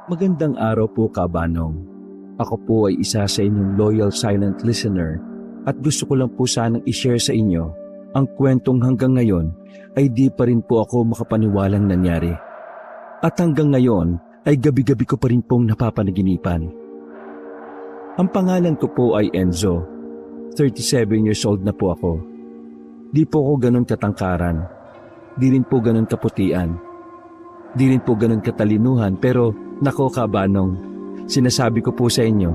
Magandang araw po, Kabanong. Ako po ay isa sa inyong loyal silent listener at gusto ko lang po sanang i-share sa inyo ang kwentong hanggang ngayon ay di pa rin po ako makapaniwalang nangyari. At hanggang ngayon ay gabi-gabi ko pa rin pong napapanaginipan. Ang pangalan ko po ay Enzo. 37 years old na po ako. Di po ako ganun katangkaran. Di rin po ganun kaputian. Di rin po ganun katalinuhan, pero nako, Kabanong, sinasabi ko po sa inyo,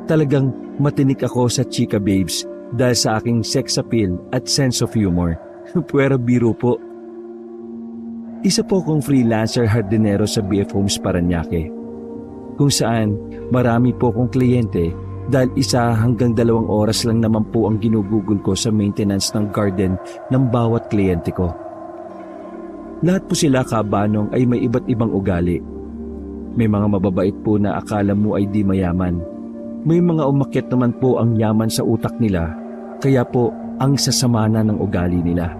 talagang matinik ako sa chika babes dahil sa aking sex appeal at sense of humor. Puwera biro po. Isa po akong freelancer hardinero sa BF Homes Parañaque, kung saan marami po akong kliyente dahil 1 hanggang 2 oras lang naman po ang ginugugol ko sa maintenance ng garden ng bawat kliyente ko. Lahat po sila, Kabanong, ay may iba't ibang ugali. May mga mababait po na akala mo ay di mayaman. May mga umakyat naman po ang yaman sa utak nila, kaya po ang sasama na ng ugali nila.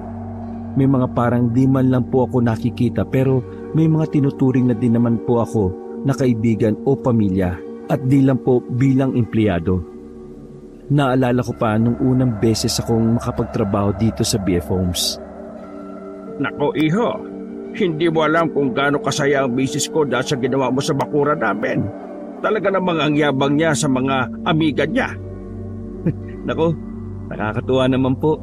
May mga parang di man lang po ako nakikita, pero may mga tinuturing na din naman po ako na kaibigan o pamilya at di lang po bilang empleyado. Naalala ko pa nung unang beses akong makapagtrabaho dito sa BF Homes. Nako iho, hindi mo alam kung gaano kasaya ang misis ko dahil sa ginawa mo sa bakura namin. Talaga namang ang yabang niya sa mga amiga niya. Nako, nakakatuwa naman po.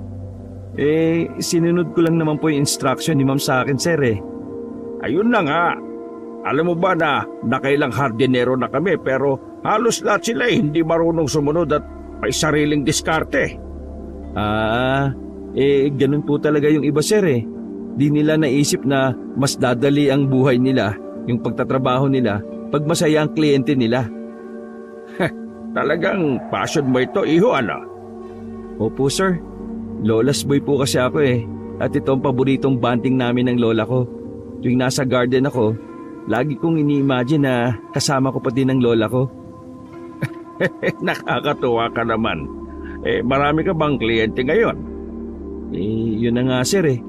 Sinunod ko lang naman po yung instruction ni ma'am sa akin, sir eh. Ayun na nga. Alam mo ba na nakailang hardinero na kami pero halos lahat sila hindi marunong sumunod at may sariling diskarte. Ganun po talaga yung iba, sir eh. Di nila naisip na mas dadali ang buhay nila, yung pagtatrabaho nila, pag masaya ang kliyente nila. Talagang passion mo ito, iho, ano? Opo, sir. Lola's boy po kasi ako eh. At ito ang paboritong banting namin ng lola ko. Tuwing nasa garden ako, lagi kong ini-imagine na kasama ko pa din ang lola ko. Nakakatuwa ka naman. Marami ka bang kliyente ngayon? Yun na nga, sir eh.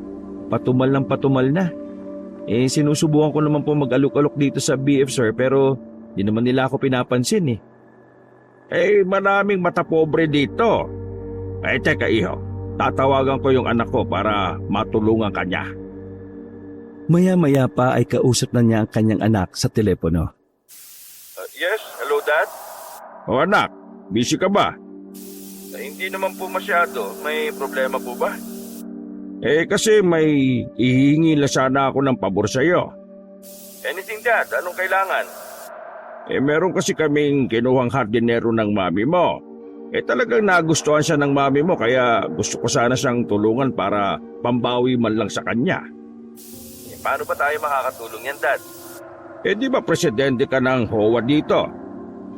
Patumal ng patumal na. Sinusubukan ko naman po mag-alok-alok dito sa BF, sir, pero di naman nila ako pinapansin eh. Maraming matapobre dito. Teka iho, tatawagan ko yung anak ko para matulungan ka niya. Maya-maya pa ay kausap na niya ang kanyang anak sa telepono. Yes, hello Dad. O anak, busy ka ba? Hindi naman po masyado. May problema po ba? Kasi may ihingi na sana ako ng pabor sa iyo. Anything Dad, anong kailangan? Meron kasi kaming kinuhang hardinero ng mami mo. Talagang nagustuhan siya ng mami mo kaya gusto ko sana siyang tulungan para pambawi man lang sa kanya. Paano ba tayo makakatulong yan Dad? Di ba presidente ka ng HOA dito?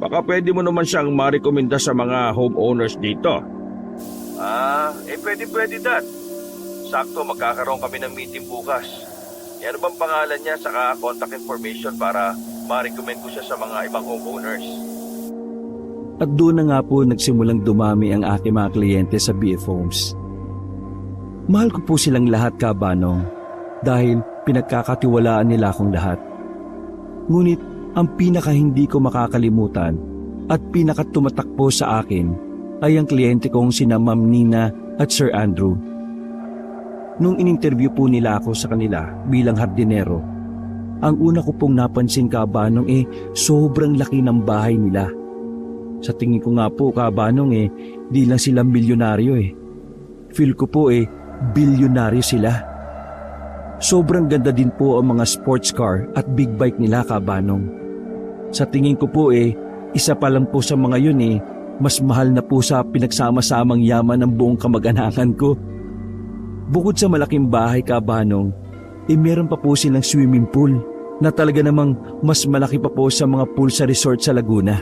Baka pwede mo naman siyang marekomenda sa mga homeowners dito. Pwede Dad. Sakto, magkakaroon kami ng meeting bukas. Ano bang pangalan niya saka contact information para ma-recommend ko siya sa mga ibang homeowners? At doon na nga po nagsimulang dumami ang aking mga kliyente sa BF Homes. Mahal ko po silang lahat, Kabanong, dahil pinagkakatiwalaan nila akong lahat. Ngunit ang pinaka hindi ko makakalimutan at pinaka tumatak po sa akin ay ang kliyente kong sina Ma'am Nina at Sir Andrew. Nung in-interview po nila ako sa kanila bilang hardinero, ang una ko pong napansin, Kabanong, sobrang laki ng bahay nila. Sa tingin ko nga po, Kabanong, di lang sila milyonaryo eh. Feel ko po bilyonaryo sila. Sobrang ganda din po ang mga sports car at big bike nila, Kabanong. Sa tingin ko po isa pa lang po sa mga yun mas mahal na po sa pinagsama-samang yaman ng buong kamag-anakan ko. Bukod sa malaking bahay, Kabanong, meron pa po silang swimming pool na talaga namang mas malaki pa po sa mga pool sa resort sa Laguna.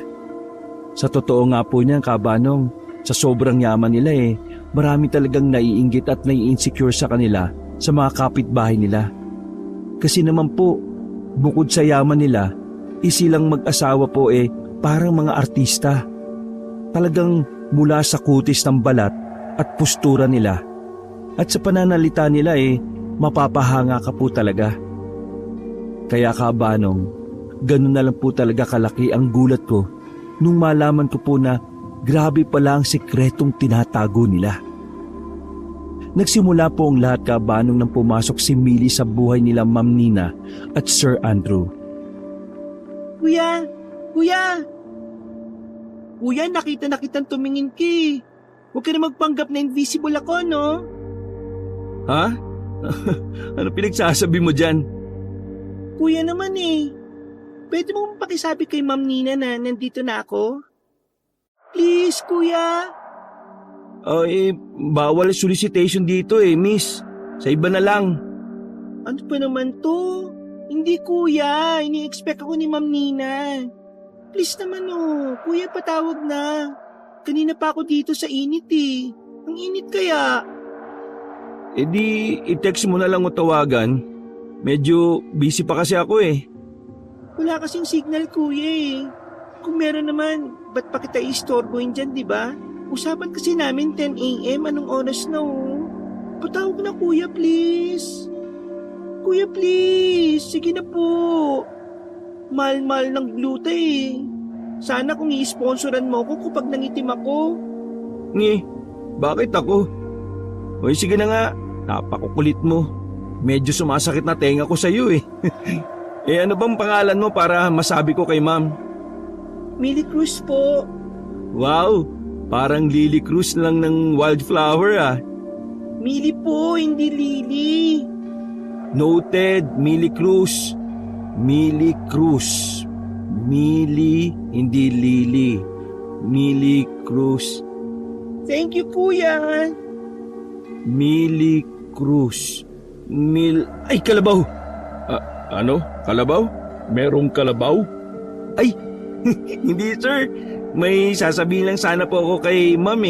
Sa totoo nga po niyan, Kabanong, sa sobrang yaman nila marami talagang naiinggit at nai-insecure sa kanila sa mga kapitbahay nila. Kasi naman po, bukod sa yaman nila, silang mag-asawa po parang mga artista. Talagang mula sa kutis ng balat at postura nila at sa pananalita nila mapapahanga ka po talaga. Kaya, Kabanong, ganun na lang po talaga kalaki ang gulat ko nung malaman ko po na grabe pala ang sikretong tinatago nila. Nagsimula po ang lahat kabanong nang pumasok si Millie sa buhay nila Ma'am Nina at Sir Andrew. Kuya! Kuya! Kuya, nakita na kitang tumingin ki. Huwag ka na magpanggap na invisible ako, no? Ha? Ano pinagsasabi mo dyan? Kuya naman eh. Pwede mo pakisabi kay Ma'am Nina na nandito na ako? Please, kuya. Bawal solicitation dito miss. Sa iba na lang. Ano pa naman to? Hindi kuya, ini-expect ako ni Ma'am Nina. Please naman kuya patawag na. Kanina pa ako dito sa init eh. Ang init kaya. I-text mo na lang o tawagan. Medyo busy pa kasi ako Wala kasing signal kuya eh. Kung meron naman, ba't pa kita istorbohin dyan, di ba? Usapan kasi namin 10 a.m. Anong oras na Patawag na kuya, please. Kuya, please. Sige na po. Mahal-mahal ng gluta eh. Sana kung i-sponsoran mo ko kapag nangitim ako. Bakit ako? Sige na nga. Napakukulit mo. Medyo sumasakit na tenga ko sa'yo ano bang pangalan mo para masabi ko kay ma'am? Millie Cruz po. Wow, parang Lily Cruz lang ng wildflower Millie po, hindi Lily. Noted, Millie Cruz. Millie Cruz. Millie, hindi Lily. Millie Cruz. Thank you, kuya. Millie Cruz. Ay, kalabaw! Ano? Kalabaw? Merong kalabaw? Ay, hindi sir. May sasabihin lang sana po ako kay ma'am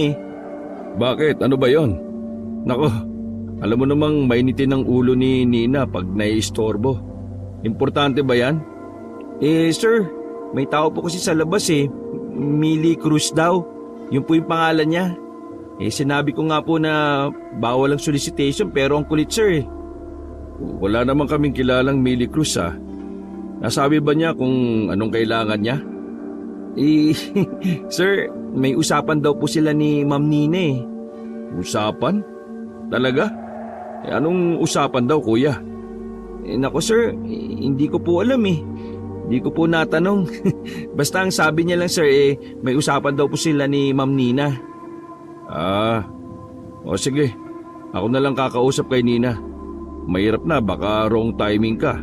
Bakit? Ano ba yon? Nako, alam mo namang mainitin ang ulo ni Nina pag naiistorbo. Importante ba yan? Sir, may tao po kasi sa labas Millie Cruz daw. Yun po yung pangalan niya. Sinabi ko nga po na bawal ang solicitation pero ang kulit sir Wala naman kaming kilalang Millie Cruz Nasabi ba niya kung anong kailangan niya? Sir, may usapan daw po sila ni Ma'am Nina Usapan? Talaga? Anong usapan daw kuya? Nako sir, hindi ko po alam Hindi ko po natanong. Basta ang sabi niya lang sir may usapan daw po sila ni Ma'am Nina. O sige, ako na lang kakausap kay Nina. Mahirap na, baka wrong timing ka.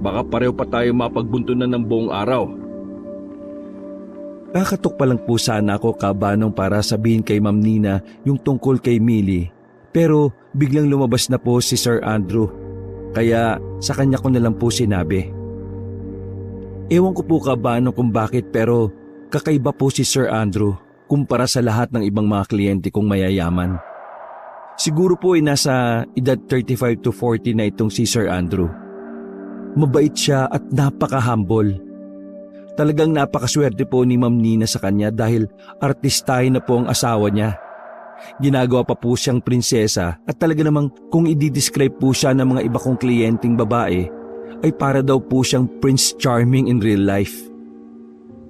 Baka pareho pa tayo mapagbuntunan ng buong araw. Kakatok pa lang po sana ako kabanong para sabihin kay Ma'am Nina yung tungkol kay Millie. Pero biglang lumabas na po si Sir Andrew. Kaya sa kanya ko na lang po sinabi. Ewan ko po kabanong kung bakit pero kakaiba po si Sir Andrew kumpara sa lahat ng ibang mga kliyente kong mayayaman. Siguro po nasa edad 35 to 40 na itong si Sir Andrew. Mabait siya at napaka-humble. Talagang napakaswerte po ni Ma'am Nina sa kanya dahil artistahin na po ang asawa niya. Ginagawa pa po siyang prinsesa at talaga namang kung i-describe po siya ng mga iba kong kliyenteng babae ay para daw po siyang Prince Charming in real life.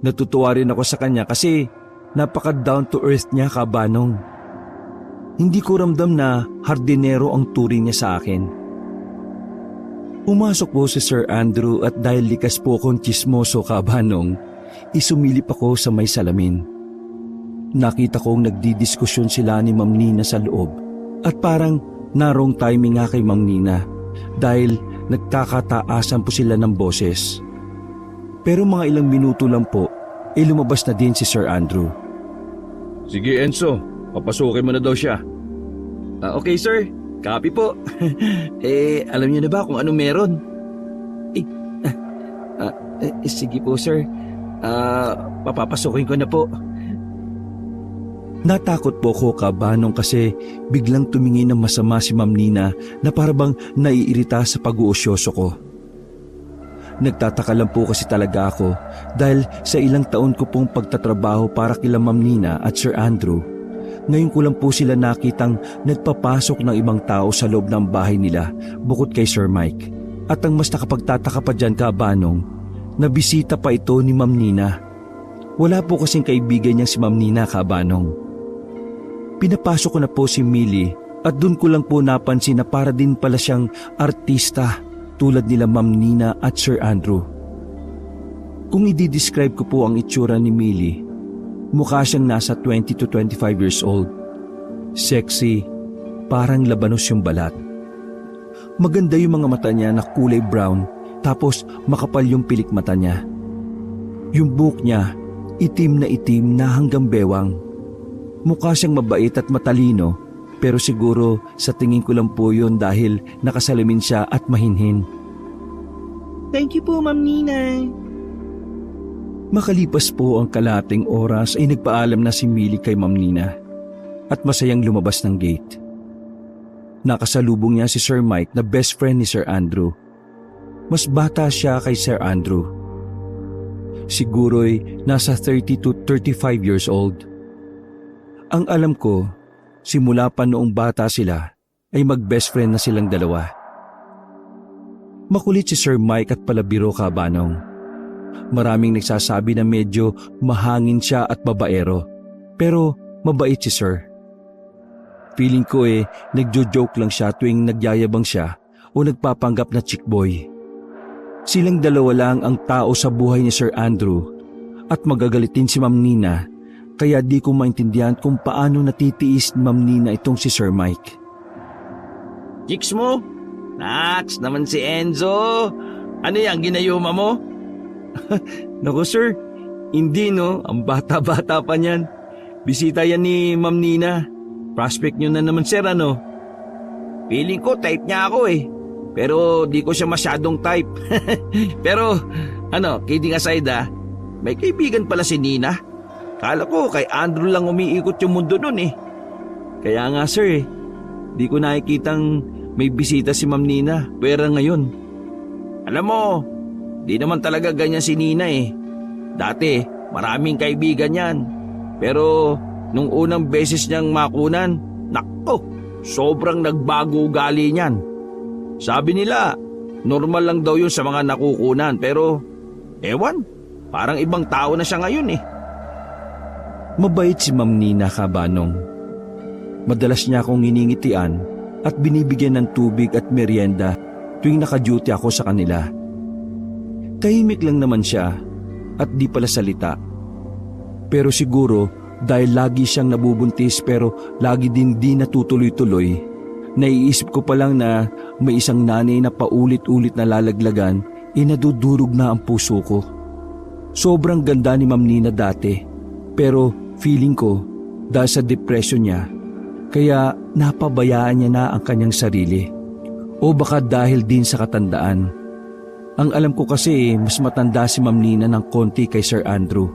Natutuwa rin ako sa kanya kasi napaka down to earth niya kabanong. Hindi ko ramdam na hardinero ang turing niya sa akin. Umasok po si Sir Andrew at dahil likas po akong tsismoso kabanong, isumilip ako sa may salamin. Nakita kong nagdidiskusyon sila ni Ma'am Nina sa loob at parang narong timing nga kay Ma'am Nina dahil nagkakataasan po sila ng boses. Pero mga ilang minuto lang po, lumabas na din si Sir Andrew. Sige Enzo, papasukin mo na daw siya. Okay sir, copy po. Alam niyo na ba kung anong meron? Sige po sir, papapasukin ko na po. Natakot po ko kabanong kasi biglang tumingin ng masama si Ma'am Nina na parabang naiirita sa pag-uusyoso ko. Nagtataka lang po kasi talaga ako dahil sa ilang taon ko pong pagtatrabaho para kila Ma'am Nina at Sir Andrew, ngayon ko lang po sila nakitang nagpapasok ng ibang tao sa loob ng bahay nila bukod kay Sir Mike. At ang mas nakapagtataka pa dyan kabanong, nabisita pa ito ni Ma'am Nina. Wala po kasing kaibigan niya si Ma'am Nina, Kabanong. Pinapasok ko na po si Millie at dun ko lang po napansin na para din pala siyang artista tulad nila Ma'am Nina at Sir Andrew. Kung i-describe ko po ang itsura ni Millie, mukha siyang nasa 20 to 25 years old. Sexy, parang labanos yung balat. Maganda yung mga mata niya na kulay brown, tapos makapal yung pilik mata niya. Yung buhok niya, itim na hanggang bewang. Mukha siyang mabait at matalino, pero siguro sa tingin ko lang po yun dahil nakasalamin siya at mahinhin. Thank you po, Ma'am Nina. Makalipas po ang kalahating oras ay nagpaalam na si Millie kay Ma'am Nina at masayang lumabas ng gate. Nakasalubong niya si Sir Mike na best friend ni Sir Andrew. Mas bata siya kay Sir Andrew. Siguro'y nasa 30 to 35 years old. Ang alam ko, simula pa noong bata sila ay mag-best friend na silang dalawa. Makulit si Sir Mike at palabiro, Kabanong. Maraming nagsasabi na medyo mahangin siya at babaero, pero mabait si Sir. Feeling ko nagjo-joke lang siya tuwing nagyayabang siya o nagpapanggap na chick boy. Silang dalawa lang ang tao sa buhay ni Sir Andrew at magagalitin si Ma'am Nina, kaya di ko maintindihan kung paano natitiis ni Ma'am Nina itong si Sir Mike. Chicks mo? Naks naman si Enzo. Ano yan, ginayuma mo? Naku sir, hindi no, ang bata-bata pa niyan. Bisita yan ni Ma'am Nina. Prospect nyo na naman sir, ano? Feeling ko type niya ako Pero di ko siya masyadong type. Pero kidding aside may kaibigan pala si Nina. Kala ko kay Andrew lang umiikot yung mundo nun Kaya nga sir di ko nakikitang may bisita si Ma'am Nina. Pwera ngayon. Alam mo, di naman talaga ganyan si Nina Dati, maraming kaibigan yan. Pero nung unang beses niyang makunan, nakto, sobrang nagbago ugali niyan. Sabi nila, normal lang daw yun sa mga nakukunan, pero ewan, parang ibang tao na siya ngayon Mabait si Ma'am Nina, Kabanong. Madalas niya akong iningitian at binibigyan ng tubig at merienda tuwing naka-duty ako sa kanila. Tahimik lang naman siya at di pala salita. Pero siguro dahil lagi siyang nabubuntis pero lagi din di natutuloy-tuloy, naiisip ko pa lang na may isang nanay na paulit-ulit na lalaglagan, nadudurog na ang puso ko. Sobrang ganda ni Ma'am Nina dati, pero feeling ko dahil sa depression niya, kaya napabayaan niya na ang kanyang sarili. O baka dahil din sa katandaan. Ang alam ko kasi mas matanda si Ma'am Nina ng konti kay Sir Andrew.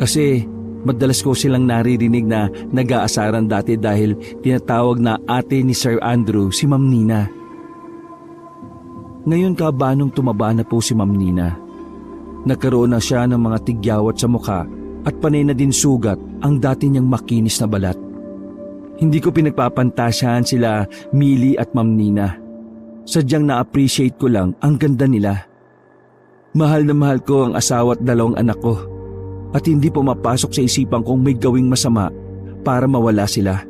Kasi madalas ko silang naririnig na nag-aasaran dati dahil tinatawag na ate ni Sir Andrew si Ma'am Nina. Ngayon Kabanong tumaba na po si Ma'am Nina. Nagkaroon na siya ng mga tigyawat sa mukha at panay na din sugat ang dati niyang makinis na balat. Hindi ko pinagpapantasyahan sila Millie at Ma'am Nina. Sadyang na-appreciate ko lang ang ganda nila. Mahal na mahal ko ang asawa at dalawang anak ko. At hindi pumapasok sa isipan kong may gawing masama para mawala sila.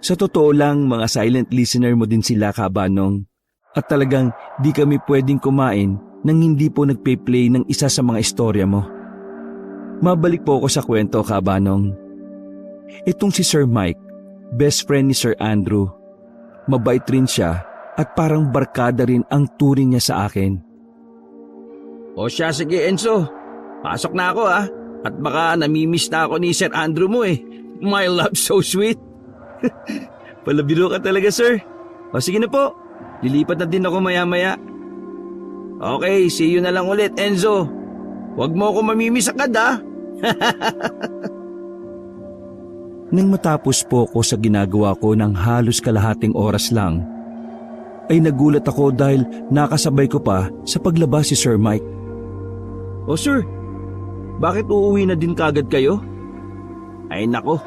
Sa totoo lang, mga silent listener mo din sila, Kabanong. At talagang di kami pwedeng kumain nang hindi po nagpe-play ng isa sa mga istorya mo. Mabalik po ako sa kwento, Kabanong. Itong si Sir Mike, best friend ni Sir Andrew. Mabait rin siya at parang barkada rin ang turing niya sa akin. O siya, sige Enzo. Pasok na ako At baka namimiss na ako ni Sir Andrew mo My love, so sweet. Palabiro ka talaga, sir. O sige na po, lilipat na din ako maya-maya. Okay, see you na lang ulit, Enzo. Huwag mo ako mamimiss agad Nang matapos po ko sa ginagawa ko ng halos kalahating oras lang, ay nagulat ako dahil nakasabay ko pa sa paglabas si Sir Mike. O sir, bakit uuwi na din kagad kayo? Ay nako,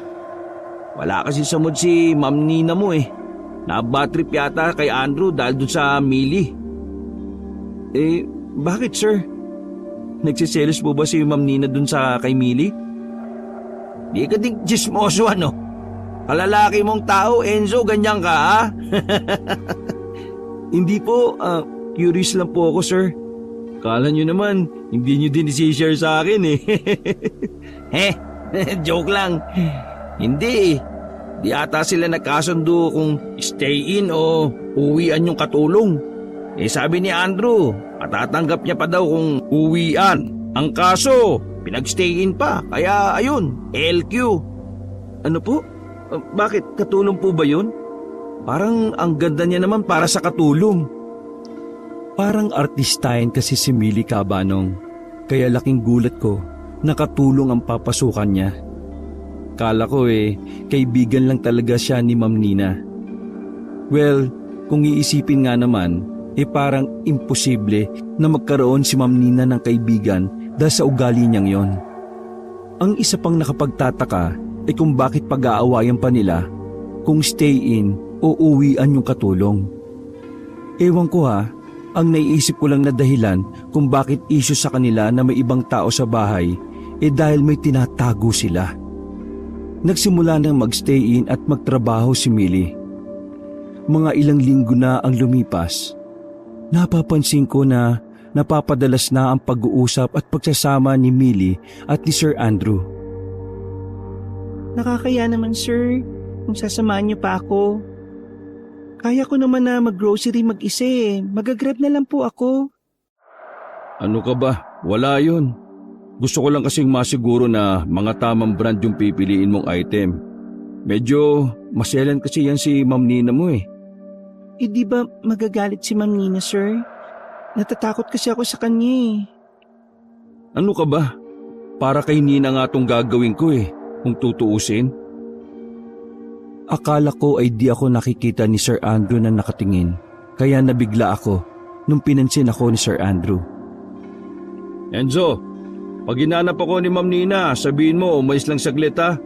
wala kasi sa mood si Ma'am Nina mo Na bad trip yata kay Andrew dahil dun sa Millie. Bakit, sir? Nagsiselos po ba si Ma'am Nina dun sa kay Millie? Di ka din chismoso, ano? Kalalaki mong tao, Enzo, ganyan ka, ha? Hindi po, curious lang po ako, sir. Kala nyo naman, hindi nyo din isi-share sa akin, eh. Joke lang. Hindi. Di ata sila nagkasundo kung stay in o uwian yung katulong. Sabi ni Andrew, matatanggap niya pa daw kung uwian. Ang kaso, pinag-stay in pa. Kaya ayun, LQ. Ano po? Bakit? Katulong po ba yun? Parang ang ganda niya naman para sa katulong. Parang artistahin kasi si Millie Cabanong. Kaya laking gulat ko na katulong ang papasukan niya. Kala ko kaibigan lang talaga siya ni Ma'am Nina. Well, kung iisipin nga naman, parang imposible na magkaroon si Ma'am Nina ng kaibigan dahil sa ugali niyang yon. Ang isa pang nakapagtataka ay kung bakit pag-aawayan pa nila kung stay in o uwian yung katulong. Ewan ko ang naiisip ko lang na dahilan kung bakit issue sa kanila na may ibang tao sa bahay dahil may tinatago sila. Nagsimula nang mag-stay in at magtrabaho si Millie. Mga ilang linggo na ang lumipas. Napapansin ko na napapadalas na ang pag-uusap at pagsasama ni Millie at ni Sir Andrew. Nakakaya naman, sir, kung sasamahan niyo pa ako. Kaya ko naman na mag-grocery mag-isa Mag-grab na lang po ako. Ano ka ba? Wala yun. Gusto ko lang kasing masiguro na mga tamang brand yung pipiliin mong item. Medyo maselan kasi yan si Ma'am Nina mo . Di ba magagalit si Ma'am Nina, sir? Natatakot kasi ako sa kanya Ano ka ba? Para kay Nina nga tong gagawin ko kung tutuusin. Akala ko ay di ako nakikita ni Sir Andrew na nakatingin, kaya nabigla ako nung pinansin ako ni Sir Andrew. Enzo, pag hinanap ako ni Ma'am Nina, sabihin mo umalis lang saglit ha.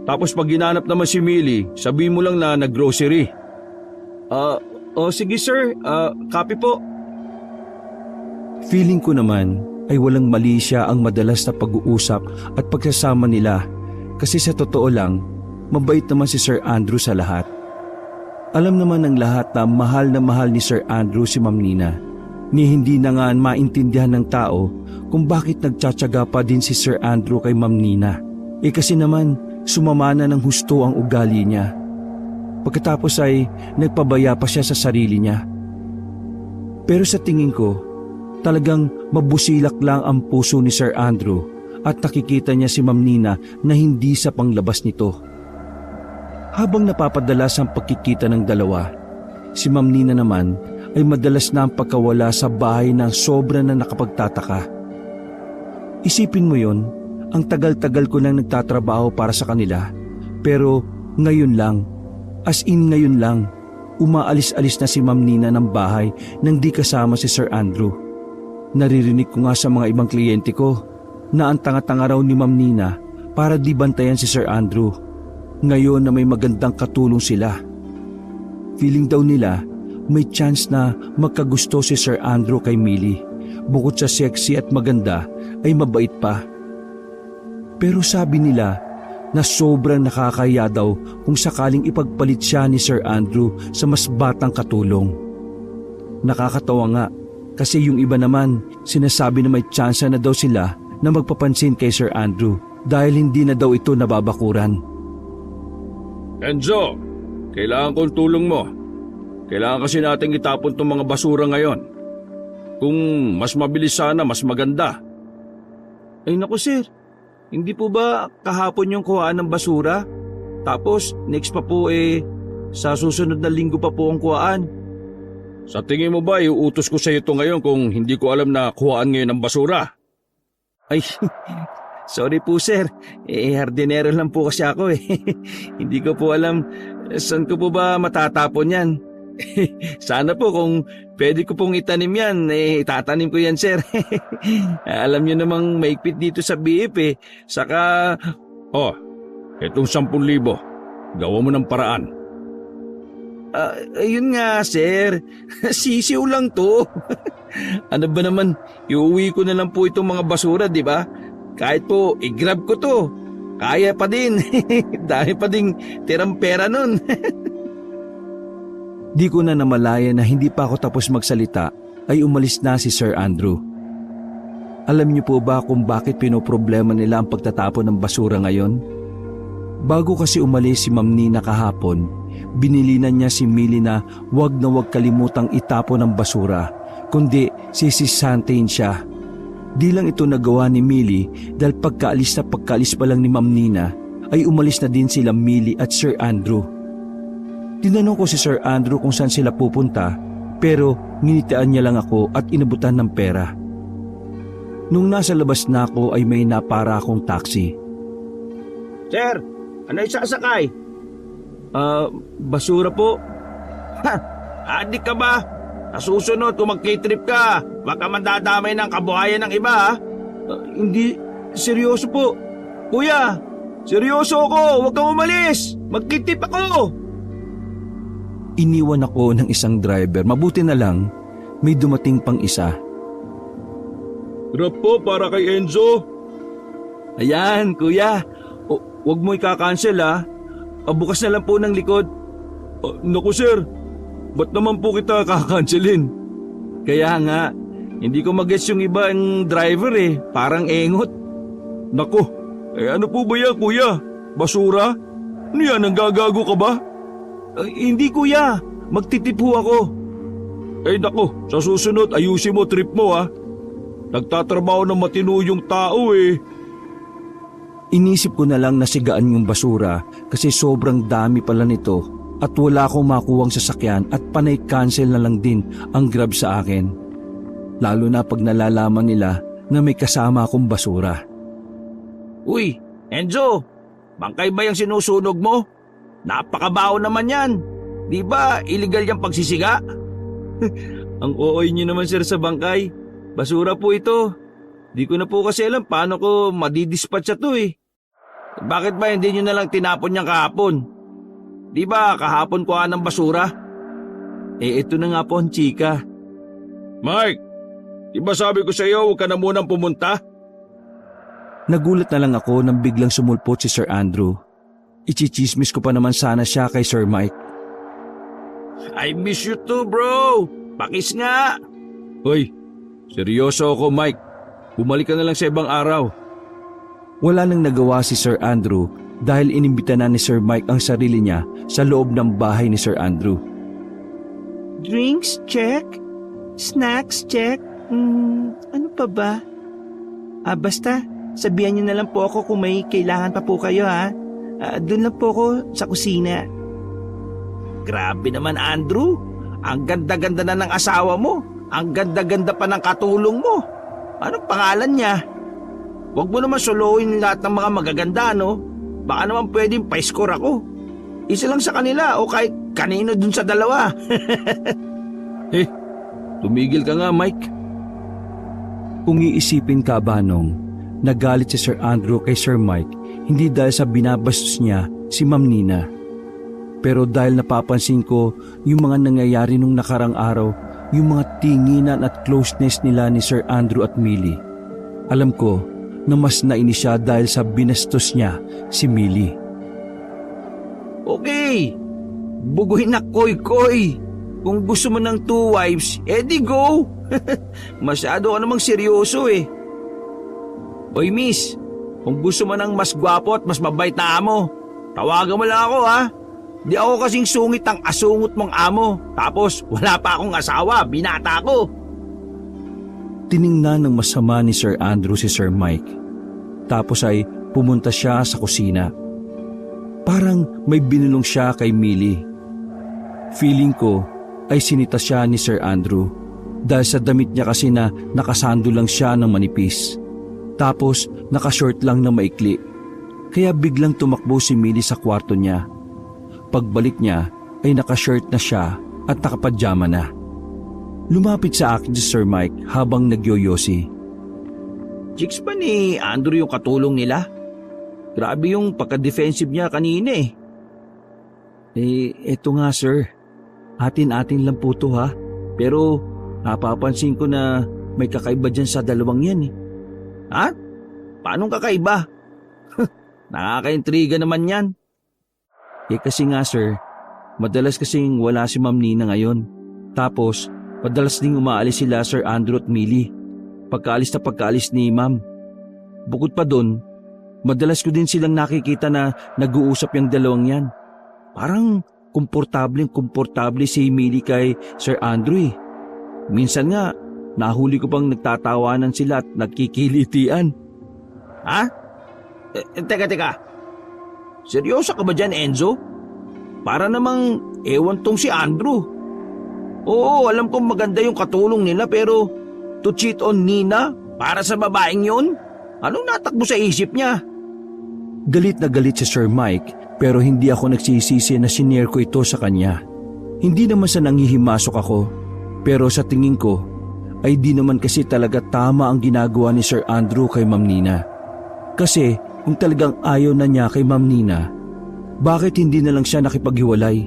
Tapos pag hinanap naman si Millie, sabihin mo lang na nag-grocery. Sige sir, copy po. Feeling ko naman ay walang mali siya ang madalas na pag-uusap at pagsasama nila kasi sa totoo lang, mabait naman si Sir Andrew sa lahat. Alam naman ng lahat na mahal ni Sir Andrew si Ma'am Nina. Ni hindi na nga maintindihan ng tao kung bakit nagtsatsaga pa din si Sir Andrew kay Ma'am Nina. Kasi naman sumama na ng husto ang ugali niya. Pagkatapos ay nagpabaya pa siya sa sarili niya. Pero sa tingin ko, talagang mabusilak lang ang puso ni Sir Andrew at nakikita niya si Ma'am Nina na hindi sa panglabas nito. Habang napapadalas ang pagkikita ng dalawa, si Ma'am Nina naman ay madalas na ang pagkawala sa bahay na sobra na nakapagtataka. Isipin mo yon, ang tagal-tagal ko nang nagtatrabaho para sa kanila, pero ngayon lang, as in ngayon lang, umaalis-alis na si Ma'am Nina ng bahay nang di kasama si Sir Andrew. Naririnig ko nga sa mga ibang kliyente ko na ang tanga-tanga raw ni Ma'am Nina para di bantayan si Sir Andrew. Ngayon na may magandang katulong sila. Feeling daw nila may chance na magkagusto si Sir Andrew kay Millie. Bukod sa sexy at maganda ay mabait pa. Pero sabi nila na sobrang nakakaya daw kung sakaling ipagpalit siya ni Sir Andrew sa mas batang katulong. Nakakatawa nga kasi yung iba naman sinasabi na may tsansa na daw sila na magpapansin kay Sir Andrew dahil hindi na daw ito nababakuran. Enzo, kailangan kong tulong mo. Kailangan kasi nating itapon tong mga basura ngayon. Kung mas mabilis sana, mas maganda. Ay naku sir, hindi po ba kahapon yung kuhaan ng basura? Tapos next pa po sa susunod na linggo pa po ang kuhaan. Sa tingin mo ba iuutos ko sa ito ngayon kung hindi ko alam na kuhaan ngayon ng basura? Ay, sorry po sir, hardinero lang po kasi ako Hindi ko po alam saan ko po ba matatapon yan. Sana po kung pwede ko pong itanim yan, itatanim ko yan sir. Alam nyo namang maigpit dito sa BF Saka... Oh, itong 10,000, gawa mo ng paraan. Ayun nga, sir. Sisiw lang to. Ano ba naman, iuwi ko na lang po itong mga basura, di ba? Kahit po, i-grab ko to. Kaya pa din. Dahil pa ding tirang pera nun. Di ko na namalaya na hindi pa ako tapos magsalita ay umalis na si Sir Andrew. Alam niyo po ba kung bakit pinoproblema nila ang pagtatapon ng basura ngayon? Bago kasi umalis si Ma'am Nina kahapon, binilinan niya si Millie na wag kalimutang itapon ang basura, kundi sisisantayin siya. Di lang ito nagawa ni Millie dahil pagkaalis pa lang ni Ma'am Nina ay umalis na din sila Millie at Sir Andrew. Tinanong ko si Sir Andrew kung saan sila pupunta pero nginitian niya lang ako at inabutan ng pera. Nung nasa labas na ako ay may napara akong taxi. Sir, ano yung sasakay? Basura po. Ha! Adik ka ba? Sa susunod kung mag-K-trip ka, baka mandadamay ng kabuhayan ng iba ha? Hindi, seryoso po. Kuya, seryoso ako, huwag kang umalis. Mag-K-trip ako. Iniwan ako ng isang driver. Mabuti na lang, may dumating pang isa. Grab po para kay Enzo. Ayan, kuya. Huwag mo ika-cancel ha. Bukas na lang po ng likod. Naku sir, ba't naman po kita kakanselin? Kaya nga, hindi ko mag-gets yung ibang driver eh. Parang engot. Naku, ano po ba yan kuya? Basura? Ano yan, nanggagago ka ba? Hindi kuya, magtitip ho ako. Naku, sa susunod ayusin mo trip mo ha. Nagtatrabaho ng matino yung tao eh. Inisip ko na lang na sigaan yung basura kasi sobrang dami pala nito at wala akong makuwang sasakyan at panay cancel na lang din ang Grab sa akin. Lalo na pag nalalaman nila na may kasama akong basura. Uy, Enzo, bangkay ba yung sinusunog mo? Napakabaho naman yan. Di ba illegal yung pagsisiga? Ang ooy niyo naman sir sa bangkay. Basura po ito. Di ko na po kasi alam paano ko madidispatch to eh. Bakit ba hindi nyo na lang tinapon niyang kahapon? Di ba kahapon kuha ng basura? Ito na nga po ang chika. Mike, di ba sabi ko sa iyo huwag ka na munang pumunta? Nagulat na lang ako nang biglang sumulpot si Sir Andrew. Ichichismis ko pa naman sana siya kay Sir Mike. I miss you too, bro. Pakis nga. Hoy, seryoso ako Mike. Bumalik ka na lang sa ibang araw. Wala nang nagawa si Sir Andrew dahil inimbita na ni Sir Mike ang sarili niya sa loob ng bahay ni Sir Andrew. Drinks, check. Snacks, check. Ano pa ba? Basta, sabihan niyo na lang po ako kung may kailangan pa po kayo ha. Doon lang po ako sa kusina. Grabe naman, Andrew. Ang ganda-ganda na ng asawa mo. Ang ganda-ganda pa ng katulong mo. Anong pangalan niya? Huwag mo naman solohin lahat ng mga magaganda, no? Baka naman pwedeng pa-score ako. Isa lang sa kanila o kahit kanino dun sa dalawa. Tumigil ka nga, Mike. Kung iisipin ka, Banong, nagalit si Sir Andrew kay Sir Mike hindi dahil sa binabastos niya si Ma'am Nina. Pero dahil napapansin ko yung mga nangyayari nung nakarang araw, yung mga tinginan at closeness nila ni Sir Andrew at Millie. Alam ko na mas nainis siya dahil sa binastos niya si Millie. Okay, bugoy na koy-koy. Kung gusto mo ng 2 wives, edi go. Masyado ka namang seryoso eh. Oy miss, kung gusto mo ng mas gwapo at mas mabait na amo, tawagan mo lang ako ha. Di ako kasing sungit ang asungot mong amo. Tapos wala pa akong asawa, binata ko. Tiningnan ng masama ni Sir Andrew si Sir Mike. Tapos ay pumunta siya sa kusina. Parang may binulong siya kay Millie. Feeling ko ay sinita siya ni Sir Andrew dahil sa damit niya kasi na nakasando lang siya ng manipis. Tapos nakashort lang na maikli. Kaya biglang tumakbo si Millie sa kwarto niya. Pagbalik niya ay nakashirt na siya at nakapajama na. Lumapit sa akin si Sir Mike habang nagyoyosi. Chicks pa ni Andrew yung katulong nila? Grabe yung pagka-defensive niya kanina eh. Eto nga sir. atin-atin lang po to ha. Pero napapansin ko na may kakaiba dyan sa dalawang yan eh. Ha? Paanong kakaiba? Nakakaintriga naman yan. Kasi nga sir, madalas kasing wala si Ma'am Nina ngayon. Tapos, madalas ding umaalis sila Sir Andrew at Millie. Pagkaalis ni Ma'am. Bukod pa dun, madalas ko din silang nakikita na nag-uusap yung dalawang yan. Parang komportable si Millie kay Sir Andrew eh. Minsan nga, nahuli ko pang nagtatawanan sila at nagkikilitian. Ha? Teka. Seryoso ka ba dyan, Enzo? Para namang ewan tong si Andrew. Oo, alam kong maganda yung katulong nila pero to cheat on Nina para sa babaeng yun? Anong natakbo sa isip niya? Galit na galit si Sir Mike pero hindi ako nagsisisi na sinare ko ito sa kanya. Hindi naman sa nanghihimasok ako pero sa tingin ko ay di naman kasi talaga tama ang ginagawa ni Sir Andrew kay Ma'am Nina. Kasi kung talagang ayaw na niya kay Ma'am Nina, bakit hindi na lang siya nakipaghiwalay?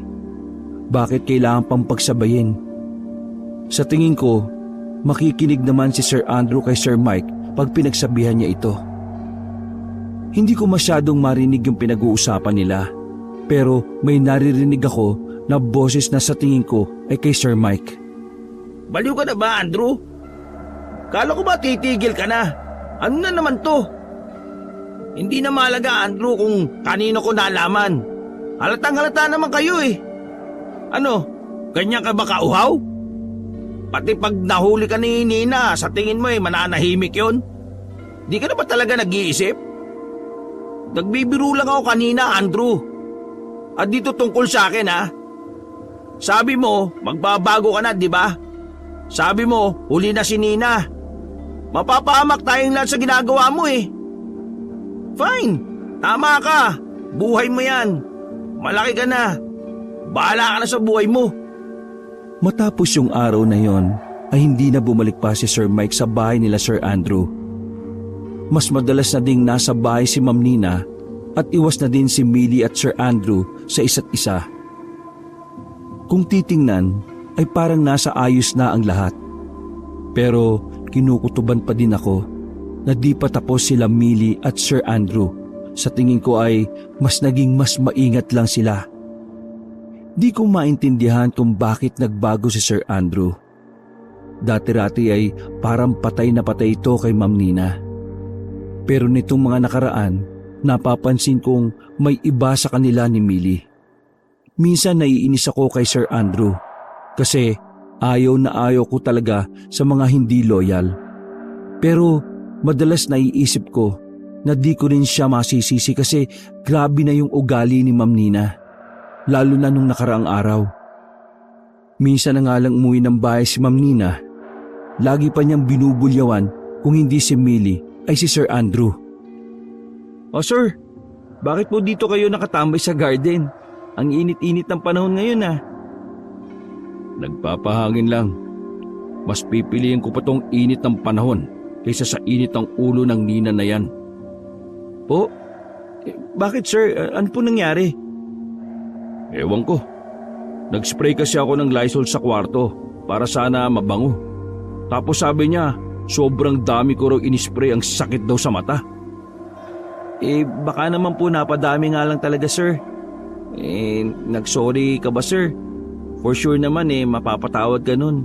Bakit kailangan pang pagsabayin? Sa tingin ko, makikinig naman si Sir Andrew kay Sir Mike pag pinagsabihan niya ito. Hindi ko masyadong marinig yung pinag-uusapan nila, pero may naririnig ako na boses na sa tingin ko ay kay Sir Mike. Baliw ka na ba, Andrew? Kala ko ba titigil ka na? Ano na naman to? Hindi na mahalaga, Andrew, kung kanino ko nalaman. Halatang-halata naman kayo eh. Ano, ganyan ka ba kauhaw? Pati pag nahuli ka ni Nina, sa tingin mo mananahimik yon? Di ka na ba talaga nag-iisip? Nagbibiro lang ako kanina, Andrew. At dito tungkol sa akin, ha? Sabi mo, magbabago ka na, di ba? Sabi mo, huli na si Nina. Mapapahamak tayong lahat sa ginagawa mo eh. Fine, tama ka. Buhay mo yan. Malaki ka na. Bahala ka na sa buhay mo. Matapos yung araw na yon, ay hindi na bumalik pa si Sir Mike sa bahay nila Sir Andrew. Mas madalas na ding nasa bahay si Ma'am Nina at iwas na din si Millie at Sir Andrew sa isa't isa. Kung titingnan ay parang nasa ayos na ang lahat. Pero kinukutuban pa din ako na di pa tapos sila Millie at Sir Andrew. Sa tingin ko ay mas naging mas maingat lang sila. Di ko maintindihan kung bakit nagbago si Sir Andrew. Dati-rati ay parang patay na patay ito kay Ma'am Nina. Pero nitong mga nakaraan, napapansin kong may iba sa kanila ni Millie. Minsan naiinis ako kay Sir Andrew kasi ayaw na ayaw ko talaga sa mga hindi loyal. Pero madalas naiisip ko na di ko rin siya masisisi kasi grabe na yung ugali ni Ma'am Nina, lalo na nung nakaraang araw. Minsan na nga lang umuwi ng bahay si Ma'am Nina, lagi pa niyang binubulyawan kung hindi si Millie ay si Sir Andrew. "Oh sir, bakit po dito kayo nakatambay sa garden? Ang init-init ng panahon ngayon ah." "Nagpapahangin lang. Mas pipiliin ko pa tong init ng panahon kaysa sa init ng ulo ng Nina na yan." "Po? Bakit sir? Ano po nangyari?" "Ewan ko. Nag-spray kasi ako ng Lysol sa kwarto para sana mabango. Tapos sabi niya, sobrang dami ko raw inispray, ang sakit daw sa mata." Baka naman po napadami nga lang talaga sir. Nag-sorry ka ba sir? For sure naman mapapatawad ka nun.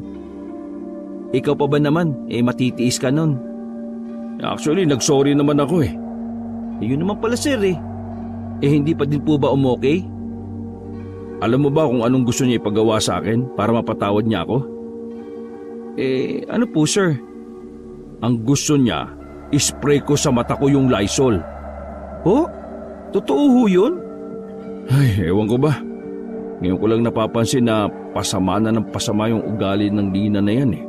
Ikaw pa ba naman matitiis ka nun?" "Actually, nag-sorry naman ako eh." "Yun naman pala sir hindi pa din po ba umokay?" "Alam mo ba kung anong gusto niya ipagawa sa akin para mapatawad niya ako?" Ano po sir?" "Ang gusto niya, ispray ko sa mata ko yung Lysol." "Po? Totoo ho yun?" "Ay, ewan ko ba. Ngayon ko lang napapansin na pasama na ng pasama yung ugali ng Nina na yan eh."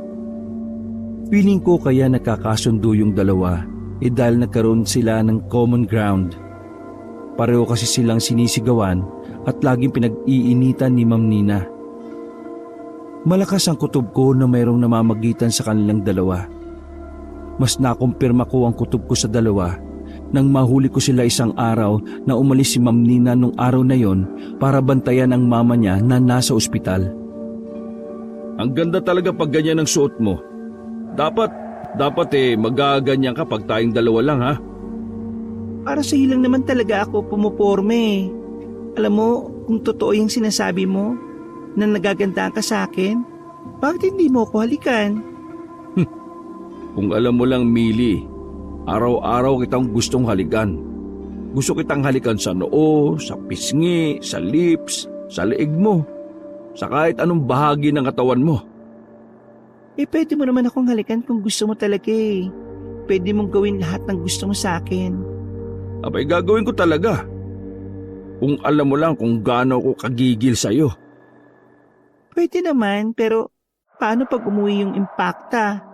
Feeling ko kaya nakakasundo yung dalawa dahil nagkaroon sila ng common ground. Pareho kasi silang sinisigawan at laging pinag-iinitan ni Ma'am Nina. Malakas ang kutob ko na mayroong namamagitan sa kanilang dalawa. Mas nakumpirma ko ang kutob ko sa dalawa nang mahuli ko sila isang araw na umalis si Ma'am Nina nung araw na yon para bantayan ang mama niya na nasa ospital. Ang ganda talaga pag ganyan ang suot mo. Dapat magaganyan ka pag tayong dalawa lang ha. Para sa'yo lang naman talaga ako pumuporme. Alam mo, kung totoo yung sinasabi mo, na nagagandaan ka sa akin, bakit hindi mo ako halikan? Kung alam mo lang, Mili, araw-araw kitang gustong halikan. Gusto kitang halikan sa noo, sa pisngi, sa lips, sa leeg mo, sa kahit anong bahagi ng katawan mo. Pwede mo naman akong halikan kung gusto mo talaga eh. Pwede mong gawin lahat ng gusto mo sa akin. Abay, gagawin ko talaga. Kung alam mo lang kung gaano ako kagigil sa'yo. Pwede naman, pero paano pag umuwi yung impacta?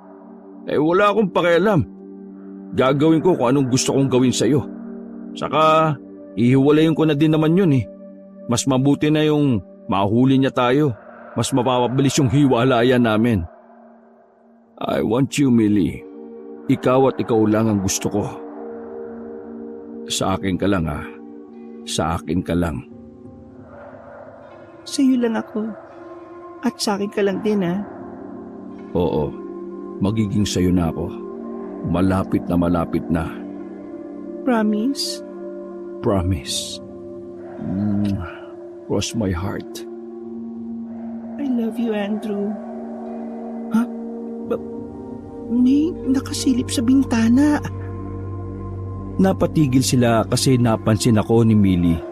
Wala akong pakialam. Gagawin ko kung anong gusto kong gawin sa'yo. Saka, ihiwalayin ko na din naman yun eh. Mas mabuti na yung mahuli niya tayo. Mas mapapabilis yung hiwalayan namin. I want you, Millie. Ikaw at ikaw lang ang gusto ko. Sa akin ka lang ha. Sa akin ka lang. Sa'yo lang ako. At sa akin ka lang din ha. Oo, magiging sa'yo na ako. Malapit na. Promise? Promise. Cross my heart. I love you, Andrew. Ha? May nakasilip sa bintana. Napatigil sila kasi napansin ako ni Millie.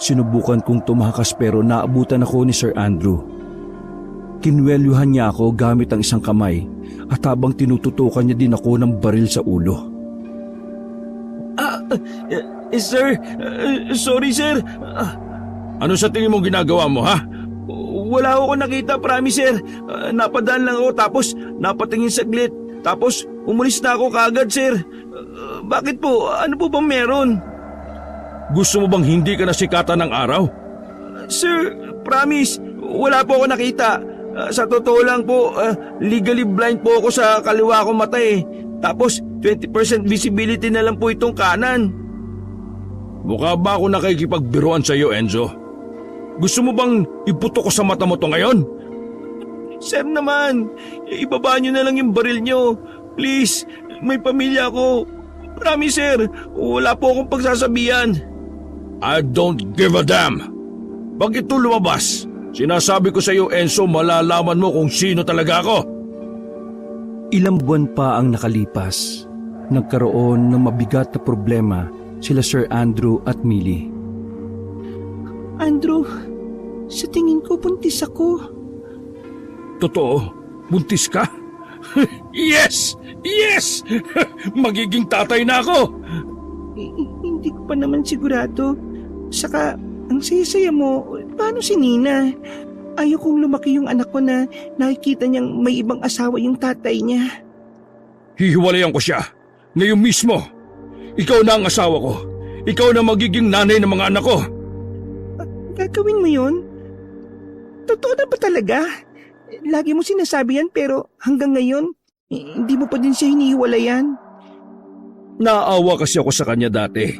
Sinubukan kong tumakas pero naabutan ako ni Sir Andrew. Kinwelyuhan niya ako gamit ang isang kamay at habang tinututukan niya din ako ng baril sa ulo. Sir, sorry sir. Ano sa tingin mo ginagawa mo ha? Wala ako nakita, promise sir. Napadaan lang ako tapos napatingin saglit. Tapos umalis na ako kaagad sir. Bakit po? Ano po bang meron? Gusto mo bang hindi ka nasikatan ng araw? Sir, promise, wala po ako nakita. Sa totoo lang po, legally blind po ako sa kaliwa kong mata eh. Tapos 20% visibility na lang po itong kanan. Mukha ba ako nakikipagbiruan sa iyo, Enzo? Gusto mo bang iputo ko sa mata mo to ngayon? Sir naman, ibaba niyo na lang yung baril niyo. Please, may pamilya ako. Promise sir, wala po akong pagsasabihan. I don't give a damn. Pag ito lumabas, sinasabi ko sa iyo, Enzo, malalaman mo kung sino talaga ako. Ilang buwan pa ang nakalipas. Nagkaroon ng mabigat na problema sila Sir Andrew at Millie. Andrew, sa tingin ko buntis ako. Totoo? Buntis ka? Yes! Yes! Magiging tatay na ako! Hindi ko pa naman sigurado. Saka, ang saya-saya mo, paano si Nina? Ayaw kong lumaki yung anak ko na nakikita niyang may ibang asawa yung tatay niya. Hihiwalayan ko siya. Ngayon mismo. Ikaw na ang asawa ko. Ikaw na magiging nanay ng mga anak ko. Gagawin mo yun? Totoo na ba talaga? Lagi mo sinasabi yan pero hanggang ngayon, hindi mo pa din siya hinihiwalayan. Naaawa kasi ako sa kanya dati.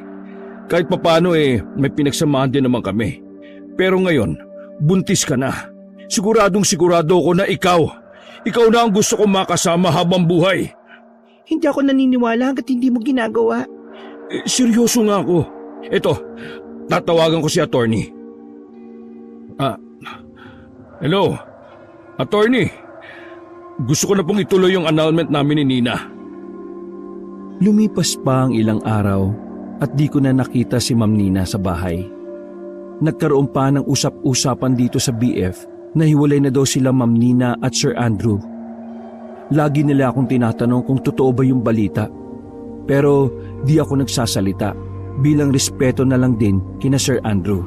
Kahit papano may pinagsamahan din naman kami. Pero ngayon, buntis ka na. Siguradong sigurado ko na ikaw na ang gusto kong makasama habang buhay. Hindi ako naniniwala hanggat hindi mo ginagawa. Seryoso nga ako. Eto, tatawagan ko si attorney. Hello, attorney. Gusto ko na pong ituloy yung annulment namin ni Nina. Lumipas pa ang ilang araw at di ko na nakita si Ma'am Nina sa bahay. Nagkaroon pa ng usap-usapan dito sa BF na hiwalay na daw sila Ma'am Nina at Sir Andrew. Lagi nila akong tinatanong kung totoo ba yung balita. Pero di ako nagsasalita bilang respeto na lang din kina Sir Andrew.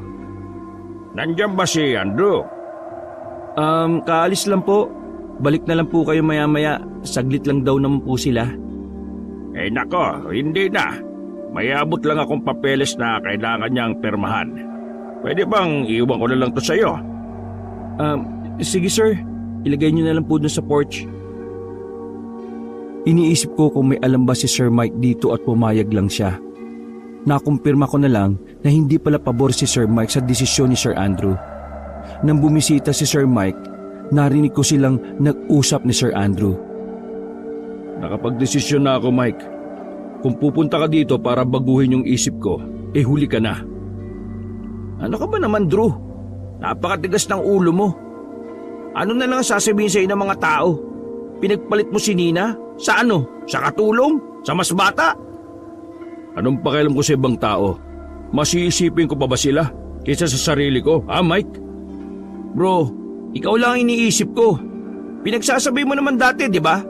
Nandiyan ba si Andrew? Kaalis lang po. Balik na lang po kayo maya-maya. Saglit lang daw naman po sila. Nako, hindi na. May abot lang akong papeles na kailangan niyang pirmahan. Pwede bang iwan ko na lang to sa'yo? Sige sir. Ilagay niyo na lang po dun sa porch. Iniisip ko kung may alam ba si Sir Mike dito at pumayag lang siya. Nakumpirma ko na lang na hindi pala pabor si Sir Mike sa desisyon ni Sir Andrew. Nang bumisita si Sir Mike, narinig ko silang nag-usap ni Sir Andrew. Nakapagdesisyon na ako, Mike. Kung pupunta ka dito para baguhin yung isip ko, huli ka na. Ano ka ba naman, Drew? Napakatigas ng ulo mo. Ano na lang sasabihin sa'yo ng mga tao? Pinagpalit mo si Nina? Sa ano? Sa katulong? Sa mas bata? Anong pakialam ko sa ibang tao? Mas iisipin ko pa ba sila kaysa sa sarili ko, Mike? Bro, ikaw lang iniisip ko. Pinagsasabi mo naman dati, di ba?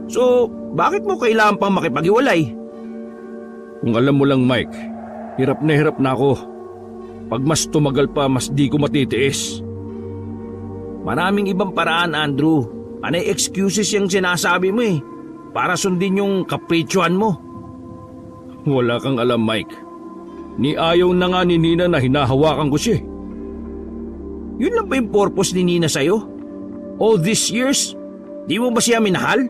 So, bakit mo kailangan pang makipag-iwalay? Kung alam mo lang, Mike, hirap na ako. Pag mas tumagal pa, mas di ko matitiis. Maraming ibang paraan, Andrew. Anay excuses yung sinasabi mo para sundin yung kapritsyohan mo. Wala kang alam, Mike. Ni ayaw na nga ni Nina na hinahawakan ko siya. Yun lang ba yung purpose ni Nina sa'yo? All these years, di mo ba siya minahal?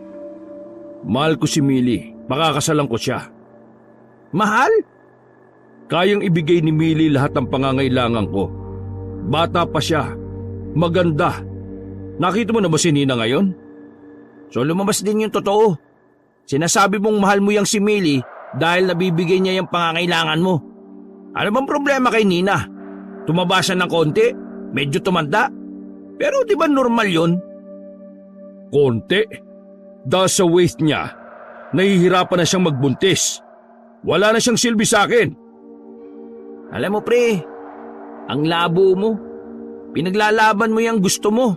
Mahal ko si Millie. Makakasalan ko siya. Mahal? Kayang ibigay ni Millie lahat ng pangangailangan ko. Bata pa siya. Maganda. Nakita mo na ba si Nina ngayon? So lumabas din yung totoo. Sinasabi mong mahal mo yang si Millie dahil nabibigay niya yung pangangailangan mo. Ano bang problema kay Nina? Tumaba siya ng konti? Medyo tumanda? Pero di ba normal yun? Konti? Dahil sa weight niya, nahihirapan na siyang magbuntis. Wala na siyang silbi sa akin. Alam mo pre, ang labo mo. Pinaglalaban mo yung gusto mo.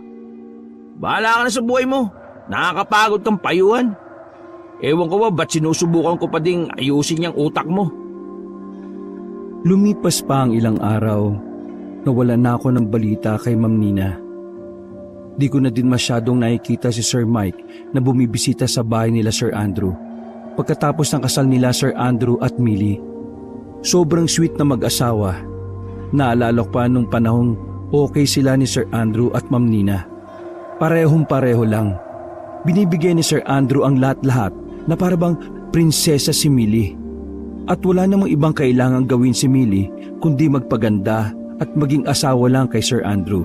Bahala ka na sa buhay mo. Nakakapagod kang payuhan. Ewan ko ba ba't sinusubukan ko pa ding ayusin yung utak mo. Lumipas pa ang ilang araw, nawala na ako ng balita kay Ma'am Nina. Di ko na din masyadong nakikita si Sir Mike na bumibisita sa bahay nila Sir Andrew. Pagkatapos ng kasal nila Sir Andrew at Millie, sobrang sweet na mag-asawa. Naalala ko pa nung panahong okay sila ni Sir Andrew at Ma'am Nina. Parehong-pareho lang. Binibigay ni Sir Andrew ang lahat-lahat na parabang prinsesa si Millie. At wala namang ibang kailangang gawin si Millie kundi magpaganda at maging asawa lang kay Sir Andrew.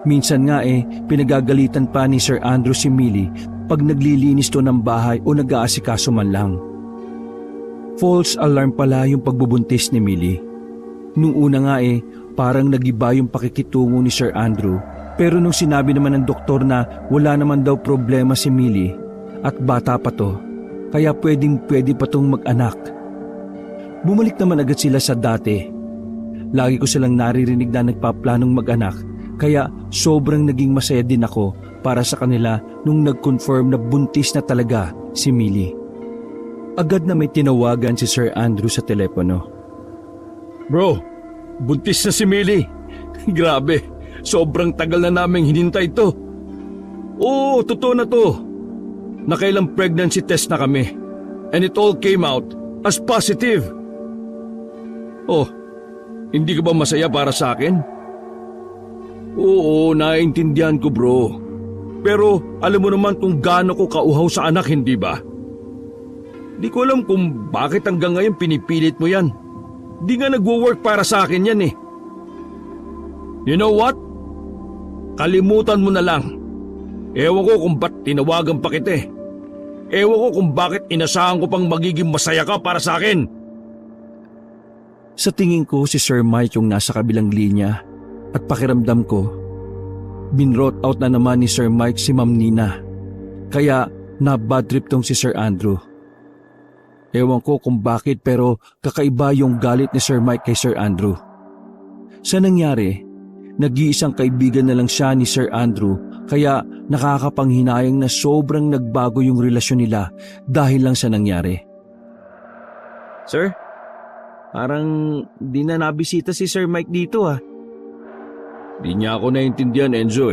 Minsan nga pinagagalitan pa ni Sir Andrew si Millie pag naglilinis to ng bahay o nag-aasikaso man lang. False alarm pala yung pagbubuntis ni Millie. Nung una nga parang nagiba yung pakikitungo ni Sir Andrew, pero nung sinabi naman ng doktor na wala naman daw problema si Millie at bata pa to, kaya pwede pa tong mag-anak. Bumalik naman agad sila sa dati. Lagi ko silang naririnig na nagpaplanong mag-anak, kaya sobrang naging masaya din ako para sa kanila nung nag-confirm na buntis na talaga si Millie. Agad na may tinawagan si Sir Andrew sa telepono. Bro, buntis na si Millie. Grabe, sobrang tagal na naming hinintay to. Oo, totoo na to. Nakailang pregnancy test na kami. And it all came out as positive. Oh, hindi ka ba masaya para sa akin? Oo, naiintindihan ko bro. Pero alam mo naman kung gaano ko kauhaw sa anak, hindi ba? Di ko alam kung bakit hanggang ngayon pinipilit mo yan. Di nga nagwo-work para sa akin yan You know what? Kalimutan mo na lang. Ewan ko kung ba't tinawagan pa kita Ewan ko kung bakit inasahan ko pang magiging masaya ka para sa akin. Sa tingin ko si Sir Mike yung nasa kabilang linya at pakiramdam ko, binrot out na naman ni Sir Mike si Ma'am Nina. Kaya na-bad trip tong si Sir Andrew. Ewan ko kung bakit pero kakaiba yung galit ni Sir Mike kay Sir Andrew. Sa nangyari, nag-iisang kaibigan na lang siya ni Sir Andrew kaya nakakapanghinayang na sobrang nagbago yung relasyon nila dahil lang sa nangyari. Sir, parang di na nabisita si Sir Mike dito Di niya ako naintindihan, Enzo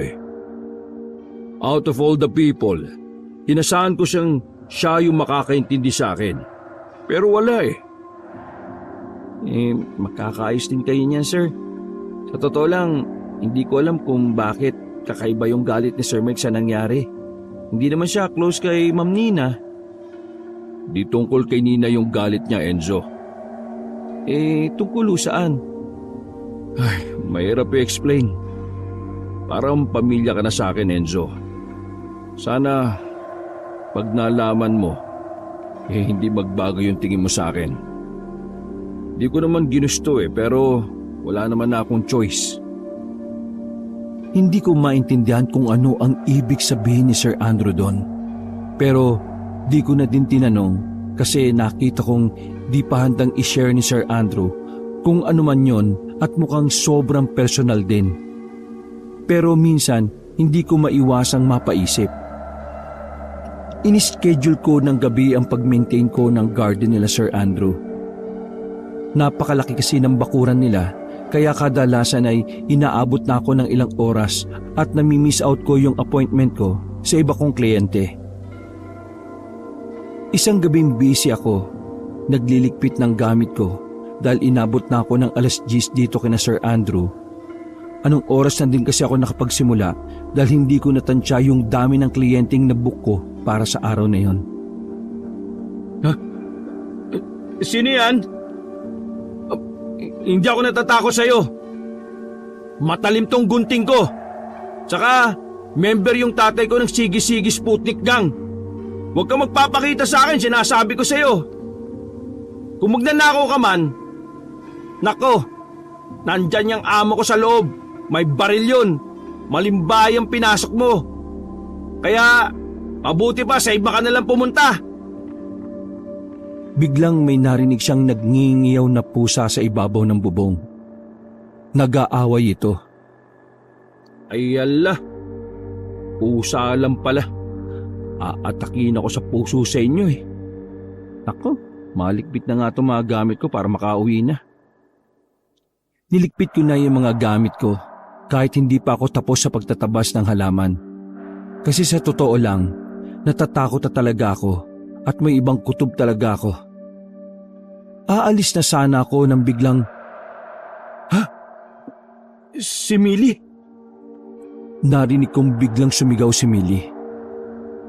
Out of all the people, inasahan ko siya yung makakaintindi sa akin. Pero wala Makakaayos din kayo niyan, sir. Sa totoo lang, hindi ko alam kung bakit kakaiba yung galit ni Sir Mike sa nangyari. Hindi naman siya close kay Ma'am Nina. Di tungkol kay Nina yung galit niya, Enzo. Tungkol saan? Ay, mahirap i-explain. Parang pamilya ka na sa akin, Enzo. Sana pag nalaman mo, hindi magbago yung tingin mo sa akin. Di ko naman ginusto pero wala naman na akong choice. Hindi ko maintindihan kung ano ang ibig sabihin ni Sir Andrew doon. Pero di ko na din tinanong kasi nakita kong di pa handang i-share ni Sir Andrew kung ano man yon at mukhang sobrang personal din. Pero minsan hindi ko maiwasang mapaisip. Inischedule ko ng gabi ang pag-maintain ko ng garden nila Sir Andrew. Napakalaki kasi ng bakuran nila kaya kadalasan ay inaabot na ako ng ilang oras at nami-miss out ko yung appointment ko sa iba kong kliyente. Isang gabing busy ako, nagliligpit ng gamit ko dahil inabot na ako ng 10:00 dito kina Sir Andrew. Anong oras na din kasi ako nakapagsimula dahil hindi ko natansya yung dami ng kliyenteng nabook ko para sa araw na yon. Sino yan? Hindi ako natatakot sa'yo. Matalim tong gunting ko. Tsaka, member yung tatay ko ng Sige-Sige Sputnik Gang. Huwag ka magpapakita sa akin, sinasabi ko sa'yo. Kung magnanakaw ka man, nako, nandyan yung amo ko sa loob. May baril yun. Malimbayang pinasok mo. Kaya, mabuti pa sa iba ka nalang pumunta. Biglang may narinig siyang nagngingiyaw na pusa sa ibabaw ng bubong. Nag-aaway ito. Ay ala, pusa lang pala. Aatakin ako sa puso sa inyo eh. Ako, malikpit na nga itong mga gamit ko para makauwi na. Nilikpit ko na yung mga gamit ko kahit hindi pa ako tapos sa pagtatabas ng halaman. Kasi sa totoo lang, natatakot na talaga ako at may ibang kutob talaga ako. Aalis na sana ako nang biglang, Si Millie? narinig kong biglang sumigaw si Millie.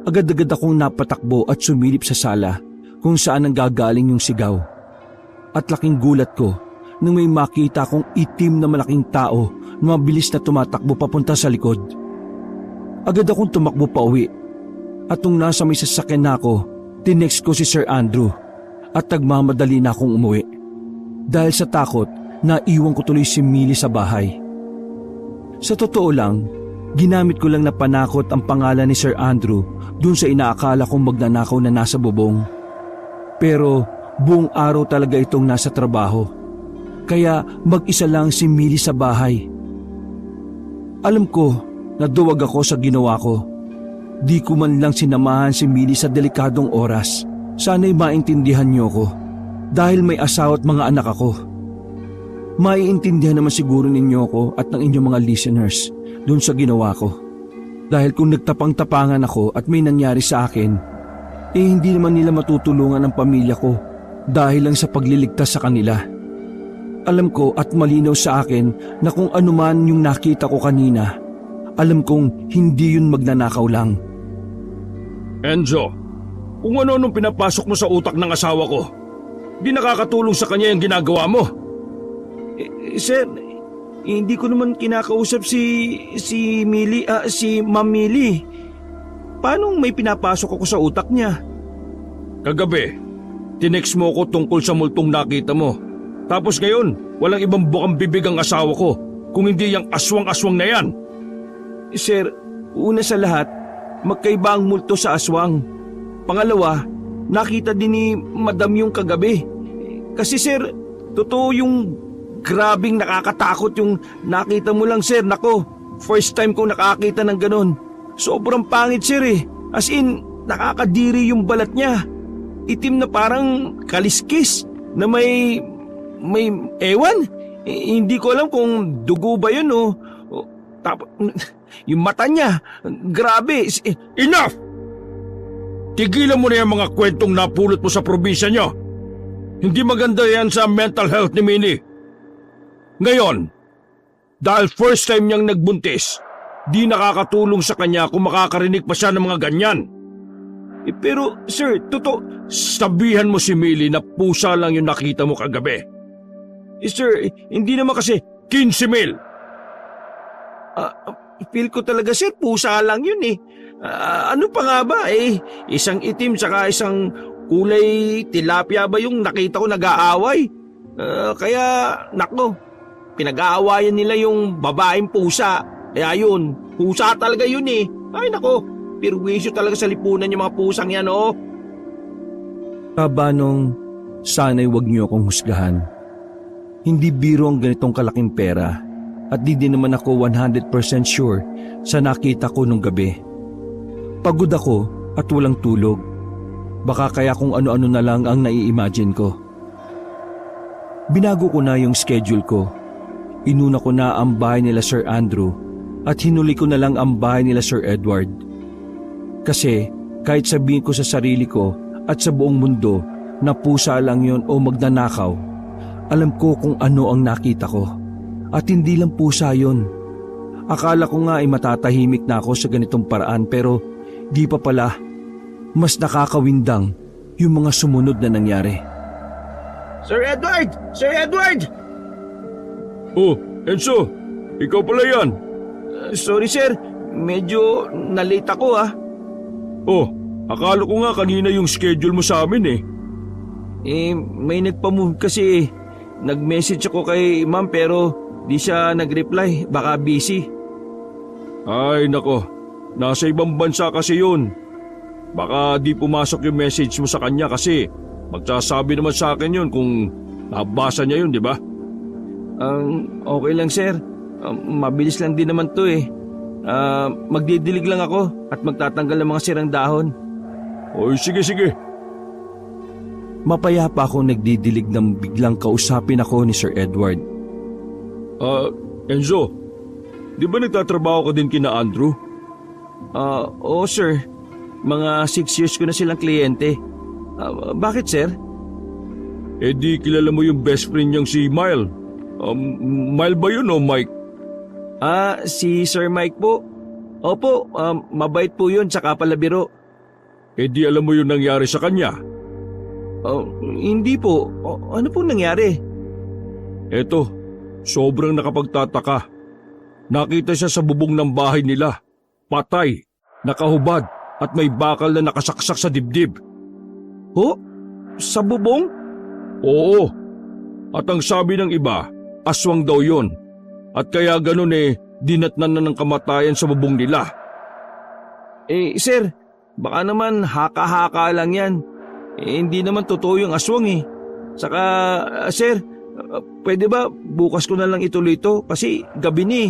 Agad-agad akong napatakbo at sumilip sa sala kung saan nanggagaling yung sigaw. At laking gulat ko nang may makita akong itim na malaking tao na mabilis na tumatakbo papunta sa likod. Agad akong tumakbo pa uwi at nung nasa may sasakyan na ako, tinext ko si Sir Andrew at nagmamadali na akong umuwi. Dahil sa takot, naiwan ko tuloy si Millie sa bahay. Sa totoo lang, ginamit ko lang na panakot ang pangalan ni Sir Andrew dun sa inaakala kong magnanakaw na nasa bubong. Pero buong araw talaga itong nasa trabaho. Kaya mag-isa lang si Millie sa bahay. Alam ko na duwag ako sa ginawa ko. Di ko man lang sinamahan si Millie sa delikadong oras. Sana'y maintindihan niyo ko dahil may asawa at mga anak ako. Maiintindihan naman siguro ninyo ko at ng inyong mga listeners dun sa ginawa ko. Dahil kung nagtapang-tapangan ako at may nangyari sa akin, hindi naman nila matutulungan ang pamilya ko dahil lang sa pagliligtas sa kanila. Alam ko at malinaw sa akin na kung ano man yung nakita ko kanina, alam kong hindi yun magnanakaw lang. Enzo, kung ano-anong pinapasok mo sa utak ng asawa ko, di nakakatulong sa kanya yung ginagawa mo. Sir, hindi ko naman kinakausap si Millie, si Ma'am Millie. Paano may pinapasok ako sa utak niya? Kagabi, tinext mo ko tungkol sa multong nakita mo. Tapos ngayon, walang ibang bukang bibig ang asawa ko kung hindi yung aswang-aswang na yan. Sir, una sa lahat, magkaiba ang multo sa aswang. Pangalawa, nakita din ni Madam yung kagabi. Kasi sir, totoo yung grabing nakakatakot yung nakita mo lang sir. Nako, first time kong nakakita ng ganun. Sobrang pangit sir eh. As in, nakakadiri yung balat niya. Itim na parang kaliskis na may ewan. Hindi ko alam kung dugo ba yun o tapos yung mata niya, grabe. Enough! Tigilan mo na yung mga kwentong napulot mo sa probinsya niyo. Hindi maganda yan sa mental health ni Minnie. Ngayon, dahil first time niyang nagbuntis, di nakakatulong sa kanya kung makakarinig pa siya ng mga ganyan. Pero sir, Sabihan mo si Millie na pusa lang yung nakita mo kagabi. sir, hindi naman kasi 15,000. feel ko talaga sir, pusa lang yun eh. Ano pa nga ba eh, isang itim saka isang kulay tilapia ba yung nakita ko nag-aaway? Kaya, nako, pinag-aawayan nila yung babaeng pusa. Kaya yun, pusa talaga yun eh. Ay nako, pirwisyo talaga sa lipunan yung mga pusang yan oh. Kabanong, sana'y wag niyo akong husgahan. Hindi biro ang ganitong kalaking pera at di din naman ako 100% sure sa nakita ko nung gabi. Pagod ako at walang tulog. Baka kaya kung ano-ano na lang ang nai-imagine ko. Binago ko na yung schedule ko. Inuna ko na ang bahay nila Sir Andrew at hinuli ko na lang ang bahay nila Sir Edward. Kasi kahit sabihin ko sa sarili ko at sa buong mundo na pusa lang yon o magnanakaw, alam ko kung ano ang nakita ko. At hindi lang pusa yon. Akala ko nga ay matatahimik na ako sa ganitong paraan pero di pa pala. Mas nakakawindang yung mga sumunod na nangyari. Sir Edward! Sir Edward! Oh, Enzo, ikaw pala yan. Sorry sir, medyo nalate ako ah. Oh, akala ko nga kanina yung schedule mo sa amin eh. May nagpa-move kasi. Nag-message ako kay ma'am pero di siya nag-reply, baka busy. Ay nako, nasa ibang bansa kasi yun. Baka di pumasok yung message mo sa kanya kasi magsasabi naman sa akin yun kung nabasa niya yun, di ba? Okay lang sir, mabilis lang din naman to eh. Magdidilig lang ako at magtatanggal ng mga sirang dahon. Oy, sige. Mapayapa akong nagdidilig nang biglang kausapin ako ni Sir Edward. Enzo, di ba nagtatrabaho ka din kina Andrew? Oo sir, mga 6 years ko na silang kliyente. Bakit sir? Eh di kilala mo yung best friend niyang si Mile. Mile ba yun o Mike? Si Sir Mike po. Opo, mabait po yun tsaka palabiro. Eh di alam mo yung nangyari sa kanya. Hindi po. Ano pong nangyari? Eto, sobrang nakapagtataka. Nakita siya sa bubong ng bahay nila. Patay, nakahubad at may bakal na nakasaksak sa dibdib. Ho? Sa bubong? Oo. At ang sabi ng iba, aswang daw yon. At kaya ganun dinatnan na ng kamatayan sa bubong nila. Sir, baka naman haka-haka lang yan. Hindi naman totoo yung aswang eh. Saka, sir, pwede ba bukas ko na lang ituloy ito? Kasi gabi ni.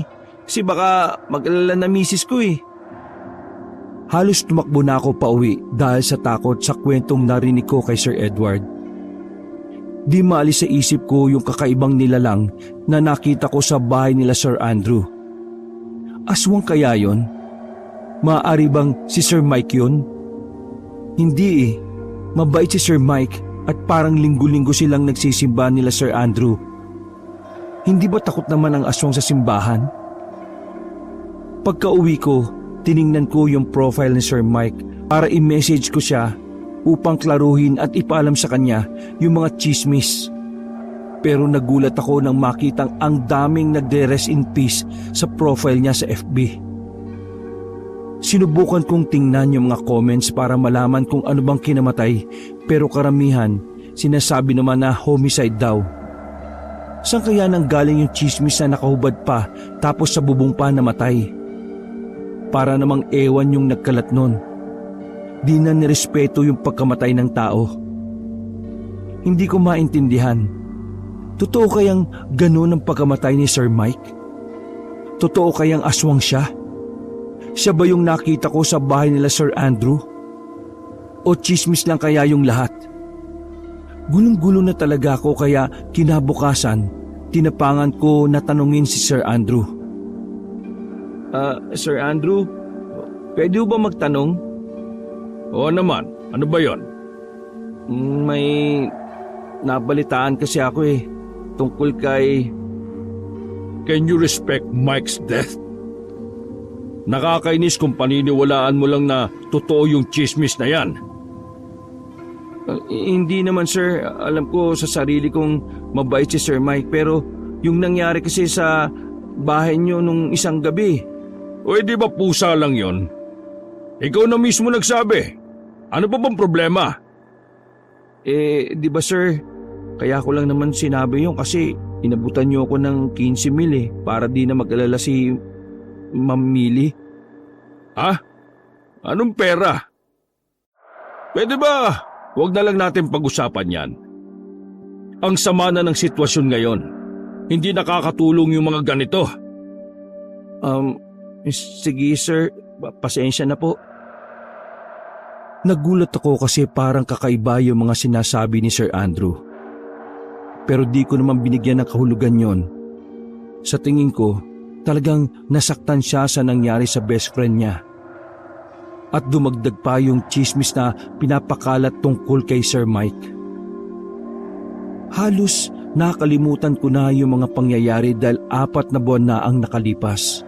Kasi baka mag-alala na misis ko eh. Halos tumakbo na ako pauwi dahil sa takot sa kwentong narinig ko kay Sir Edward. Di maalis sa isip ko yung kakaibang nilalang na nakita ko sa bahay nila Sir Andrew. Aswang kaya yon? Maaari bang si Sir Mike yun? Hindi eh. Mabait si Sir Mike at parang linggo-linggo silang nagsisimba nila Sir Andrew. Hindi ba takot naman ang aswang sa simbahan? Pagka-uwi ko, tiningnan ko yung profile ni Sir Mike para i-message ko siya upang klaruhin at ipaalam sa kanya yung mga chismis. Pero nagulat ako nang makitang ang daming nagde-rest in peace sa profile niya sa FB. Sinubukan kong tingnan yung mga comments para malaman kung ano bang kinamatay pero karamihan sinasabi naman na homicide daw. Saan kaya nang galing yung chismis na nakahubad pa tapos sa bubong pa namatay? Para namang ewan yung nagkalat nun. Di na nirespeto yung pagkamatay ng tao. Hindi ko maintindihan. Totoo kayang ganun ang pagkamatay ni Sir Mike? Totoo kayang aswang siya? Siya ba yung nakita ko sa bahay nila Sir Andrew? O chismis lang kaya yung lahat? Gulong-gulo na talaga ako kaya kinabukasan, tinapangan ko na tanungin si Sir Andrew. Sir Andrew, pwede ba magtanong? Oo naman, ano ba yon? May nabalitaan kasi ako tungkol kay... Can you respect Mike's death? Nakakainis kung paniniwalaan mo lang na totoo yung chismis na yan. Hindi naman sir, alam ko sa sarili kong mabait si Sir Mike pero yung nangyari kasi sa bahay niyo nung isang gabi, O di ba pusa lang yon? Ikaw na mismo nagsabi. Ano pa bang problema? Di ba sir, kaya ko lang naman sinabi yun kasi inabutan niyo ako ng 15,000 para di na mag-alala si Ma'am Millie. Ha? Anong pera? Pwede ba huwag na lang natin pag-usapan yan? Ang sama na ng sitwasyon ngayon. Hindi nakakatulong yung mga ganito. Sige sir, pasensya na po. Nagulat ako kasi parang kakaiba yung mga sinasabi ni Sir Andrew. Pero di ko naman binigyan ng kahulugan yon. Sa tingin ko, talagang nasaktan siya sa nangyari sa best friend niya. At dumagdag pa yung chismis na pinapakalat tungkol kay Sir Mike. Halos nakalimutan ko na yung mga pangyayari dahil 4 na buwan na ang nakalipas.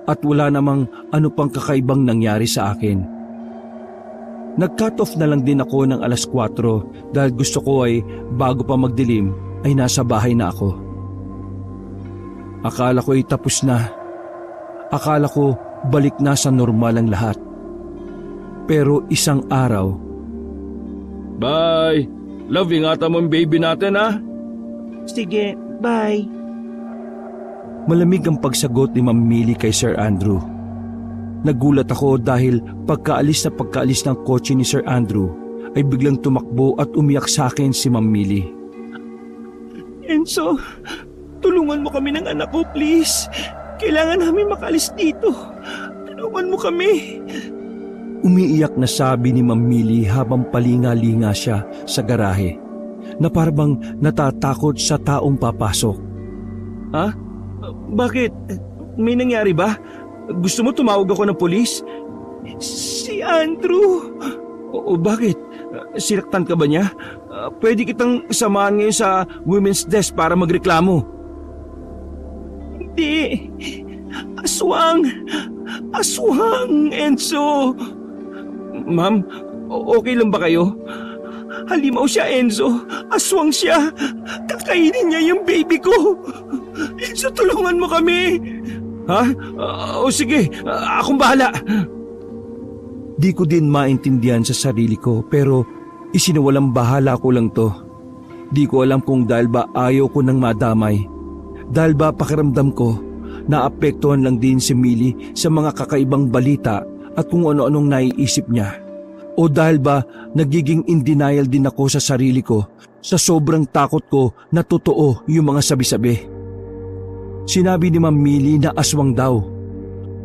At wala namang ano pang kakaibang nangyari sa akin. Nag-cut off na lang din ako ng 4:00 dahil gusto ko ay bago pa magdilim ay nasa bahay na ako. Akala ko ay tapos na. Akala ko balik na sa normal ang lahat. Pero isang araw, Bye! Love, ingatan mo yung baby natin ha? Sige, bye. malamig ang pagsagot ni Ma'am Millie kay Sir Andrew. Nagulat ako dahil pagkaalis ng kotse ni Sir Andrew ay biglang tumakbo at umiyak sa akin si Ma'am Millie. Enzo, tulungan mo kami ng anak ko, please. Kailangan namin makalis dito. Tulungan mo kami. Umiiyak na sabi ni Ma'am Millie habang palinga-linga siya sa garahe na parang natatakot sa taong papasok. Ha? Bakit? May nangyari ba? Gusto mo tumawag ako ng pulis? Si Andrew. O bakit? Sinaktan ka ba niya? Pwede kitang samahan ngayon sa women's desk para magreklamo. Hindi. Aswang! Aswang, Enzo! Ma'am, okay lang ba kayo? Halimaw siya, Enzo. Aswang siya. Kakainin niya yung baby ko. Enzo, tulungan mo kami. Ha? O sige, akong bahala. Di ko din maintindihan sa sarili ko pero isinawalang bahala ko lang to. Di ko alam kung dahil ba ayaw ko nang madamay. Dahil ba pakiramdam ko naapektuhan lang din si Millie sa mga kakaibang balita at kung ano-anong naiisip niya. O dahil ba nagiging in denial din ako sa sarili ko sa sobrang takot ko na totoo yung mga sabi-sabi. Sinabi ni Ma'am Millie na aswang daw.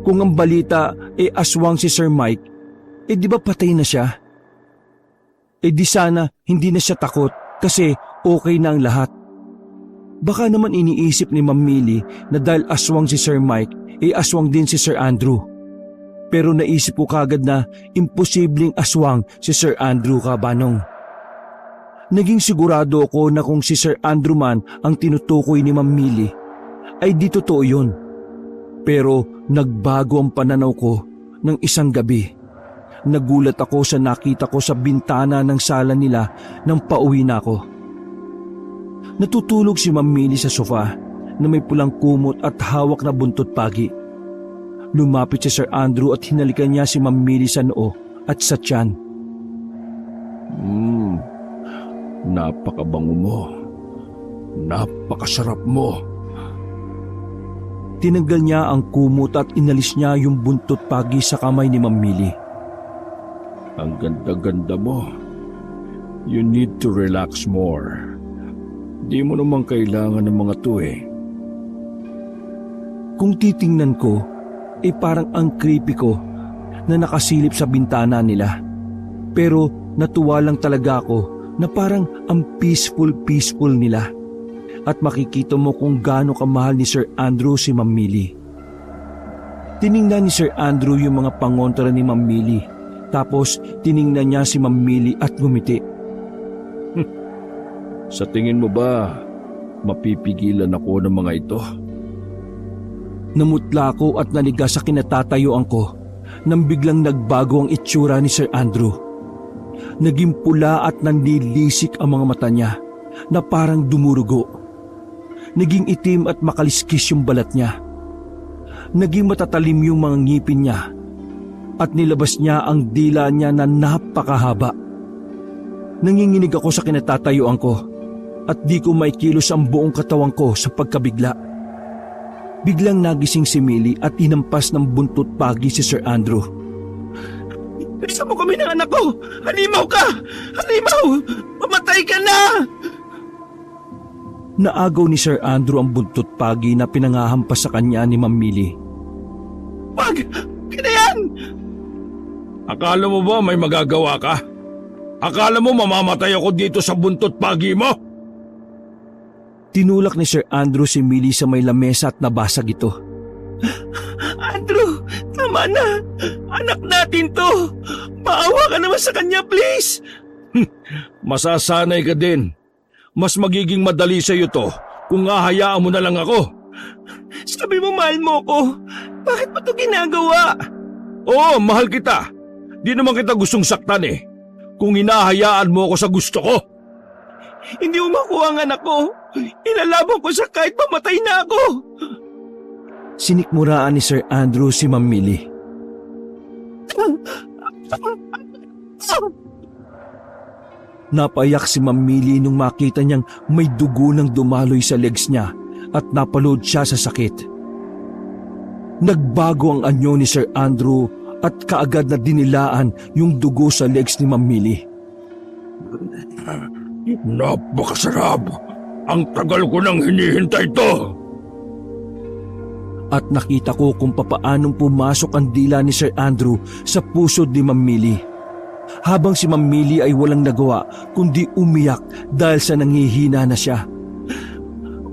Kung ang balita aswang si Sir Mike, di ba patay na siya? Di sana hindi na siya takot kasi okay na ang lahat. Baka naman iniisip ni Ma'am Millie na dahil aswang si Sir Mike, aswang din si Sir Andrew. Pero naisip ko kagad na imposibleng aswang si Sir Andrew Cabanong. Naging sigurado ako na kung si Sir Andrew man ang tinutukoy ni Ma'am Millie, ay di totoo yun. Pero nagbago ang pananaw ko ng isang gabi. Nagulat ako sa nakita ko sa bintana ng sala nila nang pauwi na ako. Natutulog si Ma'am Millie sa sofa na may pulang kumot at hawak na buntot pagi. Lumapit si Sir Andrew at hinalikan niya si Ma'am Millie sa noo at sa tiyan. Napakabango mo. Napakasarap mo. Tinanggal niya ang kumot at inalis niya yung buntot pagi sa kamay ni Ma'am Millie. Ang ganda-ganda mo. You need to relax more. Di mo naman kailangan ng mga to eh. Kung titingnan ko, parang ang creepy ko na nakasilip sa bintana nila. Pero natuwa lang talaga ako na parang ang peaceful nila. At makikita mo kung gaano kamahal ni Sir Andrew si Ma'am Millie. Tiningnan ni Sir Andrew yung mga pangontra ni Ma'am Millie. Tapos tiningnan niya si Ma'am Millie at ngumiti. Sa tingin mo ba, mapipigilan ako ng mga ito? Namutla ako at naliga sa kinatatayuan ko nang biglang nagbago ang itsura ni Sir Andrew. Naging pula at nanlilisik ang mga mata niya na parang dumurugo. Naging itim at makaliskis yung balat niya. naging matatalim yung mga ngipin niya at nilabas niya ang dila niya na napakahaba. Nanginginig ako sa kinatatayuan ko at di ko maikilos ang buong katawan ko sa pagkabigla. Biglang nagising si Millie at inampas ng buntot pagi si Sir Andrew. Bilisan mo kami ng anak ko! Halimaw ka! Halimaw! Mamatay ka na! Naagaw ni Sir Andrew ang buntot pagi na pinangahampas sa kanya ni Ma'am Millie. Wag! Kinayan! Akala mo ba may magagawa ka? Akala mo mamamatay ako dito sa buntot pagi mo? Tinulak ni Sir Andrew si Millie sa may lamesa at nabasag ito. Andrew, tama na! Anak natin to! Maawa ka naman sa kanya, please! Masasanay ka din. Mas magiging madali sa iyo to kung hahayaan mo na lang ako. Sabi mo mahal mo ko. Bakit mo to ginagawa? Oo, mahal kita. Di naman kita gustong saktan eh. Kung hinahayaan mo ako sa gusto ko. Hindi mo makuha ang anak ko. Ilalaban ko siya kahit mamatay na ako. Sinikmuraan ni Sir Andrew si Ma'am Millie. Napaiyak si Ma'am Millie nung makita niyang may dugo ng dumaloy sa legs niya at napalood siya sa sakit. Nagbago ang anyo ni Sir Andrew at kaagad na dinilaan yung dugo sa legs ni Ma'am Millie. Napakasarap. Ang tagal ko nang hinihintay to. At nakita ko kung papaanong pumasok ang dila ni Sir Andrew sa puso ni Ma'am Millie. Habang si Ma'am Millie ay walang nagawa kundi umiyak dahil sa nanghihina na siya.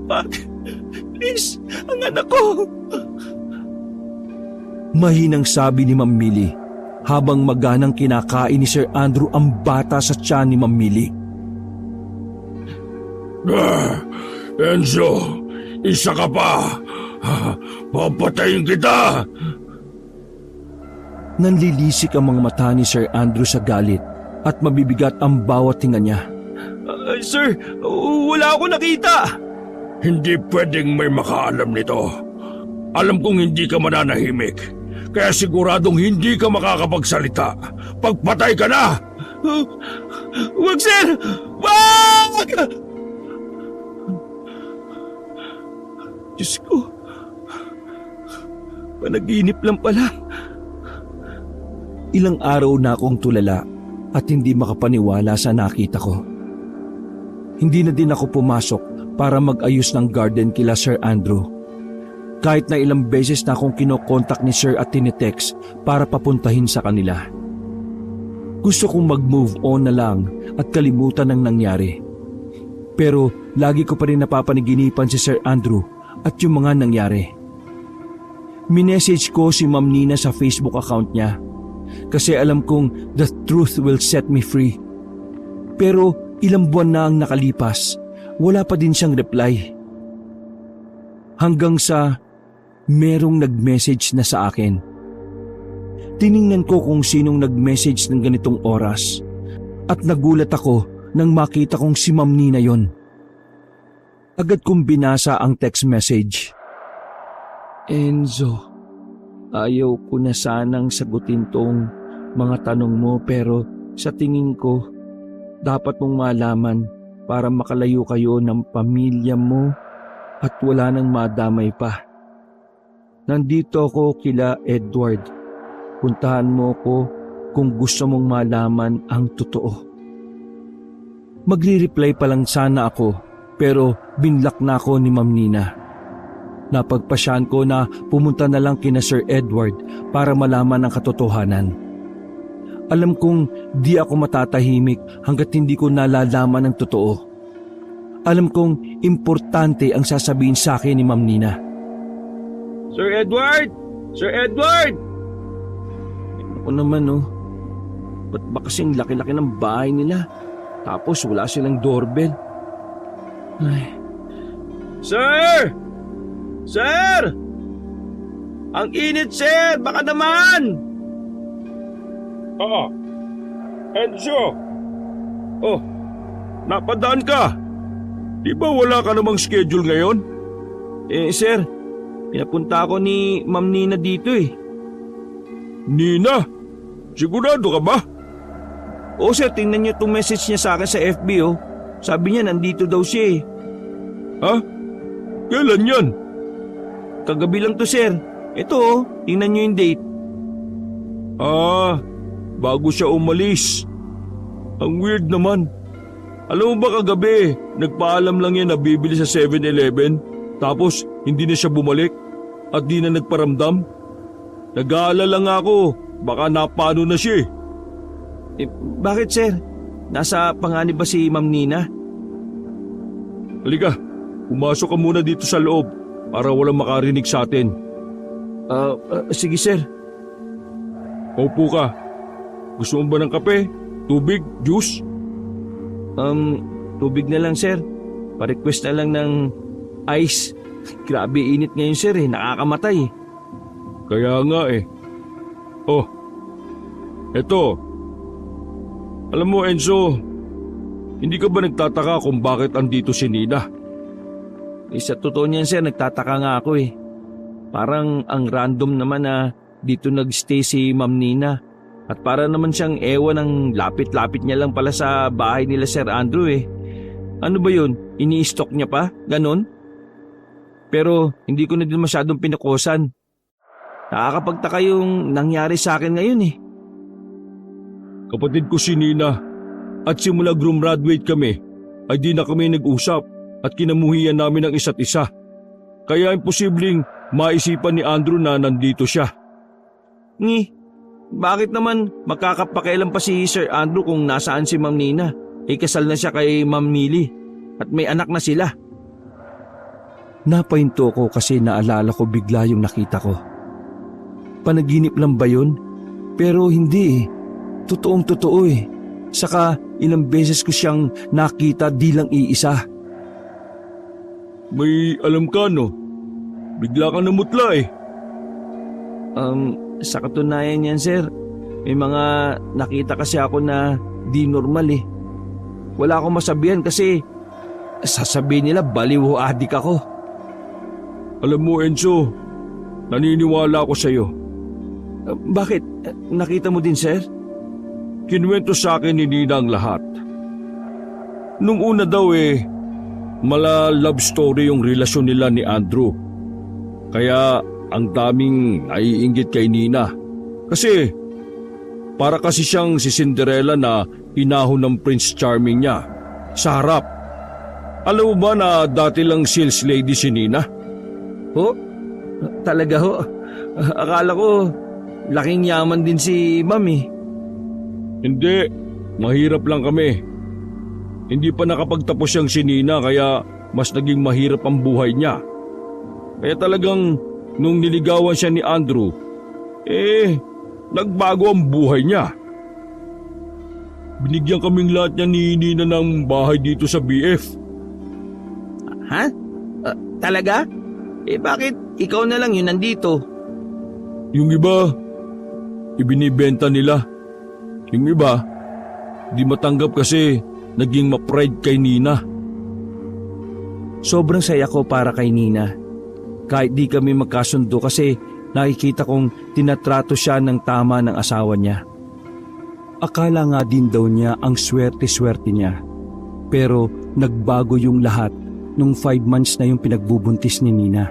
Wag! Please! Ang anak ko! Mahinang sabi ni Ma'am Millie habang maganang kinakain ni Sir Andrew ang bata sa tiyan ni Ma'am Millie. Enzo, isa ka pa. Papatayin kita. Nanlilisik ang mga mata ni Sir Andrew sa galit at mabibigat ang bawat tinga niya. Sir, wala akong nakita. Hindi pwedeng may makaalam nito. Alam kong hindi ka mananahimik. Kaya siguradong hindi ka makakapagsalita. Pagpatay ka na! Wag, sir! Wag! Diyos ko, panaginip lang pala. Ilang araw na akong tulala at hindi makapaniwala sa nakita ko. Hindi na din ako pumasok para mag-ayos ng garden kila Sir Andrew. Kahit na ilang beses na akong kinokontak ni Sir at tinitext para papuntahin sa kanila. Gusto kong mag-move on na lang at kalimutan ang nangyari. Pero lagi ko pa rin napapaniginipan si Sir Andrew at yung mga nangyari. Minessage ko si Ma'am Nina sa Facebook account niya kasi alam kong the truth will set me free. Pero ilang buwan na ang nakalipas, wala pa din siyang reply. Hanggang sa merong nag-message na sa akin. Tiningnan ko kung sinong nag-message ng ganitong oras at nagulat ako nang makita kong si Ma'am Nina yon. Agad kong binasa ang text message. Enzo, ayaw ko na sanang sagutin tong mga tanong mo pero sa tingin ko dapat mong malaman para makalayo kayo ng pamilya mo at wala nang madamay pa. Nandito ako kila Edward. Puntahan mo ko kung gusto mong malaman ang totoo. Magre-reply pa lang sana ako pero binlock na ako ni Ma'am Nina. Napagpasyahan ko na pumunta na lang kina Sir Edward para malaman ang katotohanan. Alam kong di ako matatahimik hanggat hindi ko nalalaman ang totoo. Alam kong importante ang sasabihin sa akin ni Ma'am Nina. Sir Edward! Sir Edward! Ako naman ba't ba kasing laki-laki ng bahay nila? Tapos wala silang doorbell. Ay. Sir! Sir! Ang init, sir! Baka naman! Enzo! Oh, napadaan ka. Di ba wala ka namang schedule ngayon? Sir, Pinapunta ako ni Ma'am Nina dito eh. Nina? Sigurado ka ba? Oo sir, tingnan niyo itong message niya sa akin sa FB oh. Sabi niya nandito daw siya eh. Ha? Kailan yan? Kagabi lang to sir. Ito oh, tingnan niyo yung date. Ah, bago siya umalis. Ang weird naman. Alam mo ba kagabi, nagpaalam lang yan na bibili sa 7-Eleven, tapos hindi na siya bumalik at di na nagparamdam? Nag-aalala nga ako, baka napano na siya eh. Bakit sir? Nasa panganib ba si Ma'am Nina? Halika, pumasok ka muna dito sa loob para walang makarinig sa atin. Sige sir. Paupo ka. Gusto mo ba ng kape? Tubig? Juice? Tubig na lang sir. Pa-request na lang ng ice. Grabe init ngayon sir eh, nakakamatay. Kaya nga eh. Oh, eto. Alam mo Enzo, hindi ka ba nagtataka kung bakit andito si Nina? Sa totoo niyan sir, nagtataka nga ako eh. Parang ang random naman na dito nagstay si Ma'am Nina. At para naman siyang ewan ng lapit-lapit niya lang pala sa bahay nila Sir Andrew eh. Ano ba yun? Ini-stock niya pa? Ganon? Pero hindi ko na din masyadong pinakosan. Nakakapagtaka yung nangyari sa akin ngayon eh. Kapatid ko si Nina at simula graduate kami ay di na kami nag-usap at kinamuhian namin ang isa't isa. Kaya imposibleng maisipan ni Andrew na nandito siya. Bakit naman magkakapakialam pa si Sir Andrew kung nasaan si Ma'am Nina? Kasal na siya kay Ma'am Millie at may anak na sila. Napahinto ko kasi naalala ko bigla yung nakita ko. Panaginip lang ba yun? Pero hindi eh. Totoong totoo eh. Saka ilang beses ko siyang nakita di lang iisa. May alam ka no? Bigla ka namutla eh. Sa katunayan yan sir, may mga nakita kasi ako na di normal eh. Wala akong masabihan kasi sasabihin nila baliw o adik ako. Alam mo Enzo, naniniwala ako sa iyo. Bakit? Nakita mo din sir? Kinuwento sa akin ni Nina ang lahat. Nung una daw mala love story yung relasyon nila ni Andrew. Kaya ang daming naiinggit kay Nina. Kasi para kasi siyang si Cinderella na inahon ng Prince Charming niya sa harap. Alam mo ba na dati lang sales lady si Nina? Ho? Talaga ho? Akala ko laking yaman din si Ma'am eh. Hindi, mahirap lang kami. Hindi pa nakapagtapos siyang si Nina kaya mas naging mahirap ang buhay niya. Kaya talagang nung niligawan siya ni Andrew, nagbago ang buhay niya. Binigyan kaming lahat niya ni Nina ng bahay dito sa BF. Ha? Talaga? Bakit ikaw na lang yun nandito? Yung iba, ibinibenta nila. Yung iba, di matanggap kasi naging ma-pride kay Nina. Sobrang saya ko para kay Nina. Kahit di kami magkasundo kasi nakikita kong tinatrato siya ng tama ng asawa niya. Akala nga din daw niya ang swerte-swerte niya. Pero nagbago yung lahat nung 5 months na yung pinagbubuntis ni Nina.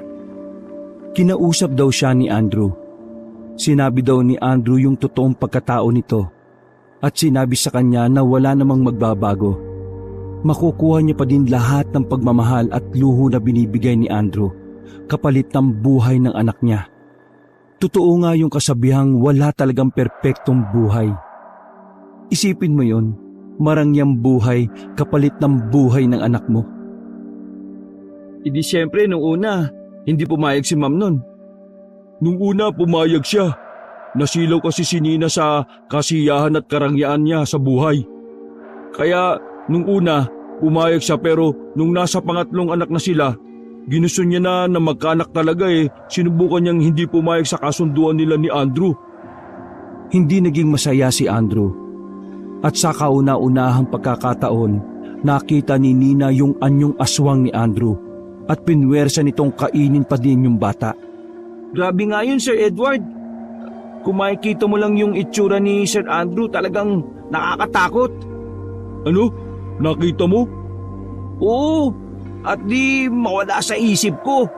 Kinausap daw siya ni Andrew. Sinabi daw ni Andrew yung totoong pagkatao nito at sinabi sa kanya na wala namang magbabago. Makukuha niya pa din lahat ng pagmamahal at luho na binibigay ni Andrew kapalit ng buhay ng anak niya. Totoo nga yung kasabihang wala talagang perpektong buhay. Isipin mo yon, marangyang buhay kapalit ng buhay ng anak mo. Di siyempre nung una, hindi pumayag si Ma'am nun. Nung una pumayag siya. Nasilaw kasi si Nina sa kasiyahan at karangyaan niya sa buhay. Kaya nung una pumayag siya pero nung nasa pangatlong anak na sila, ginusto niya na magkaanak talaga sinubukan niyang hindi pumayag sa kasunduan nila ni Andrew. Hindi naging masaya si Andrew. At sa kauna-unahang pagkakataon, nakita ni Nina yung anyong aswang ni Andrew at pinwersa nitong kainin pa din yung bata. Grabe nga yun, Sir Edward. Kung makikita mo lang yung itsura ni Sir Andrew, talagang nakakatakot. Ano? Nakita mo? Oo, at di mawala sa isip ko.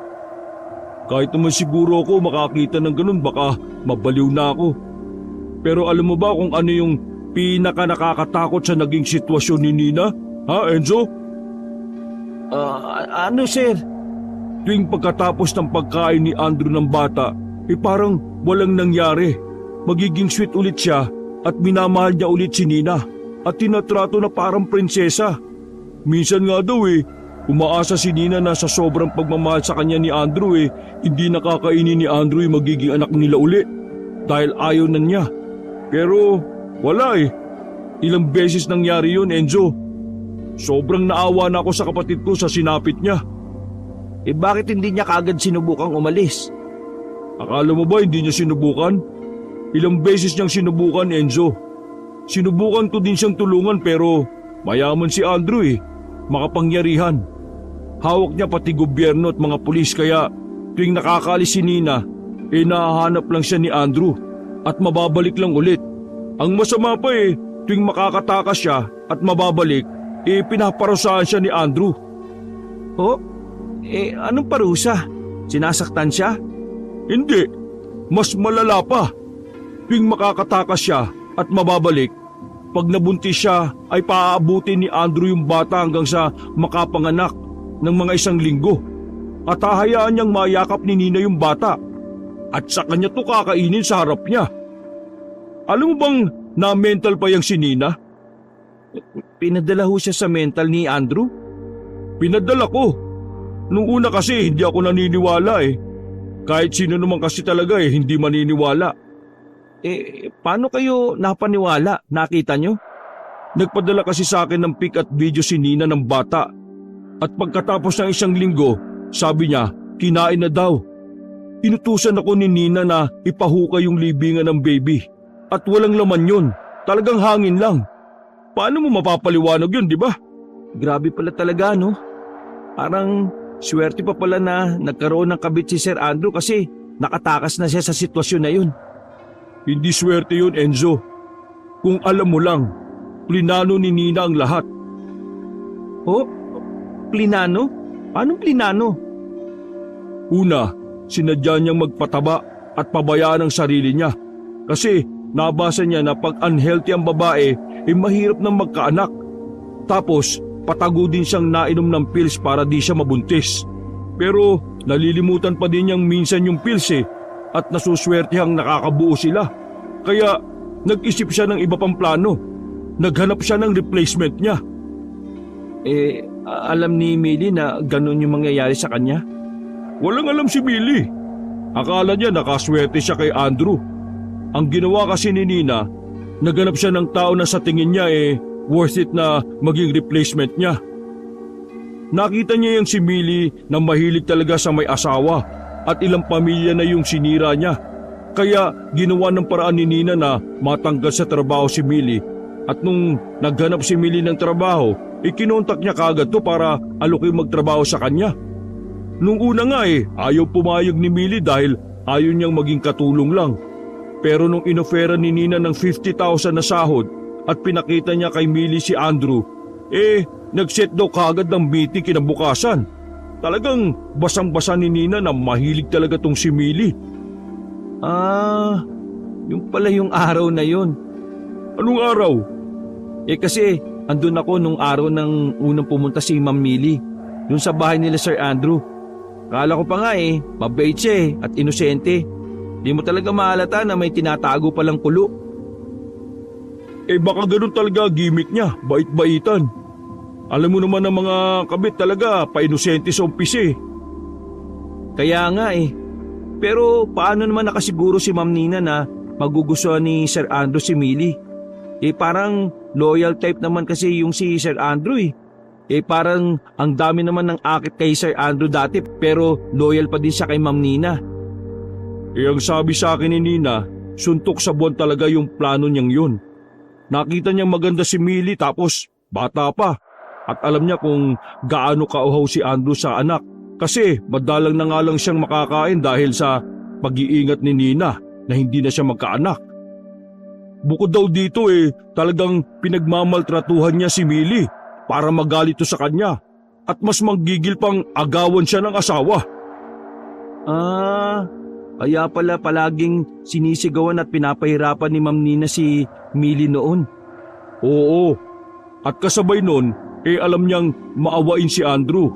Kahit naman siguro ako makakita ng ganun, baka mabaliw na ako. Pero alam mo ba kung ano yung pinaka nakakatakot sa naging sitwasyon ni Nina? Ha, Enzo? Ano, Sir? Tuwing pagkatapos ng pagkain ni Andrew ng bata, parang walang nangyari. Magiging sweet ulit siya at minamahal niya ulit si Nina at tinatrato na parang prinsesa. Minsan nga daw umaasa si Nina na sa sobrang pagmamahal sa kanya ni Andrew hindi nakakainin ni Andrew yung magiging anak nila uli dahil ayaw na niya. Pero wala Ilang beses nangyari yun, Enzo. Sobrang naawa na ako sa kapatid ko sa sinapit niya. Bakit hindi niya kaagad sinubukang umalis? Akala mo ba hindi niya sinubukan? Ilang beses niyang sinubukan, Enzo. Sinubukan ko din siyang tulungan pero mayaman si Andrew makapangyarihan. Hawak niya pati gobyerno at mga pulis kaya tuwing nakakaalis si Nina, nahahanap lang siya ni Andrew at mababalik lang ulit. Ang masama pa tuwing makakatakas siya at mababalik, pinaparusahan siya ni Andrew. Oh? Anong parusa? Sinasaktan siya? Hindi, mas malala pa. Tuwing makakatakas siya at mababalik, pag nabuntis siya ay paaabutin ni Andrew yung bata hanggang sa makapanganak ng mga 1 linggo. At hahayaan niyang mayakap ni Nina yung bata. At sa kanya to kakainin sa harap niya. Alam mo bang na-mental pa yung si Nina? Pinadala ho siya sa mental ni Andrew? Pinadala ko. Nung una kasi hindi ako naniniwala Kahit sino naman kasi talaga hindi maniniwala. Paano kayo napaniwala? Nakita nyo? Nagpadala kasi sa akin ng pic at video si Nina ng bata. At pagkatapos ng 1 linggo, sabi niya, kinain na daw. Inutusan ako ni Nina na ipahukay yung libingan ng baby. At walang laman yun. Talagang hangin lang. Paano mo mapapaliwanag yun, di ba? Grabe pala talaga, no? Parang swerte pa pala na nagkaroon ng kabit si Sir Andrew kasi nakatakas na siya sa sitwasyon na yun. Hindi swerte yun, Enzo. Kung alam mo lang, plinano ni Nina ang lahat. Oh? Plinano? Paano plinano? Una, sinadya niyang magpataba at pabayaan ang sarili niya. Kasi nabasa niya na pag unhealthy ang babae, mahirap nang magkaanak. Tapos, patago din siyang nainom ng pills para di siya mabuntis. Pero nalilimutan pa din niyang minsan yung pills at nasuswertehang nakakabuo sila. Kaya nag-isip siya ng iba pang plano. Naghanap siya ng replacement niya. Alam ni Millie na ganun yung mangyayari sa kanya? Walang alam si Millie. Akala niya nakaswerte siya kay Andrew. Ang ginawa kasi ni Nina, naghanap siya ng tao na sa tingin niya worth it na maging replacement niya. Nakita niya yung si Millie na mahilig talaga sa may asawa at ilang pamilya na yung sinira niya. Kaya ginawa ng paraan ni Nina na matanggal sa trabaho si Millie. At nung naghanap si Millie ng trabaho, ikinontak niya kaagad to para alukin magtrabaho sa kanya. Nung una nga ayaw pumayag ni Millie dahil ayaw niyang maging katulong lang. Pero nung inofera ni Nina ng 50,000 na sahod at pinakita niya kay Millie si Andrew, nag-set daw kaagad ng meeting kinabukasan. Talagang basang-basa ni Nina na mahilig talaga tong si Millie. Yung pala yung araw na yun. Anong araw? Kasi andun ako nung araw ng unang pumunta si Ma'am Millie, dun sa bahay nila Sir Andrew. Kala ko pa nga mabait siya at inosente. Di mo talaga mahalata na may tinatago palang kulo. Baka ganun talaga gimmick niya, bait-baitan. Alam mo naman ang mga kabit talaga, pa-inosente sa umpisa Kaya nga Pero paano naman nakasiguro si Ma'am Nina na magugustuhan ni Sir Andrew si Millie? Parang loyal type naman kasi yung si Sir Andrew parang ang dami naman ng akit kay Sir Andrew dati pero loyal pa din siya kay Ma'am Nina. Ang sabi sa akin ni Nina, suntok sa buwan talaga yung plano niyang yun. Nakita niyang maganda si Millie tapos bata pa. At alam niya kung gaano kauhaw si Andrew sa anak. Kasi madalang na nga lang siyang makakain dahil sa pag-iingat ni Nina na hindi na siya magkaanak. Bukod daw dito talagang pinagmamaltratuhan niya si Millie para magalito sa kanya at mas manggigil pang agawan siya ng asawa. Kaya pala palaging sinisigawan at pinapahirapan ni Ma'am Nina si Millie noon. Oo, at kasabay nun, alam niyang maawain si Andrew.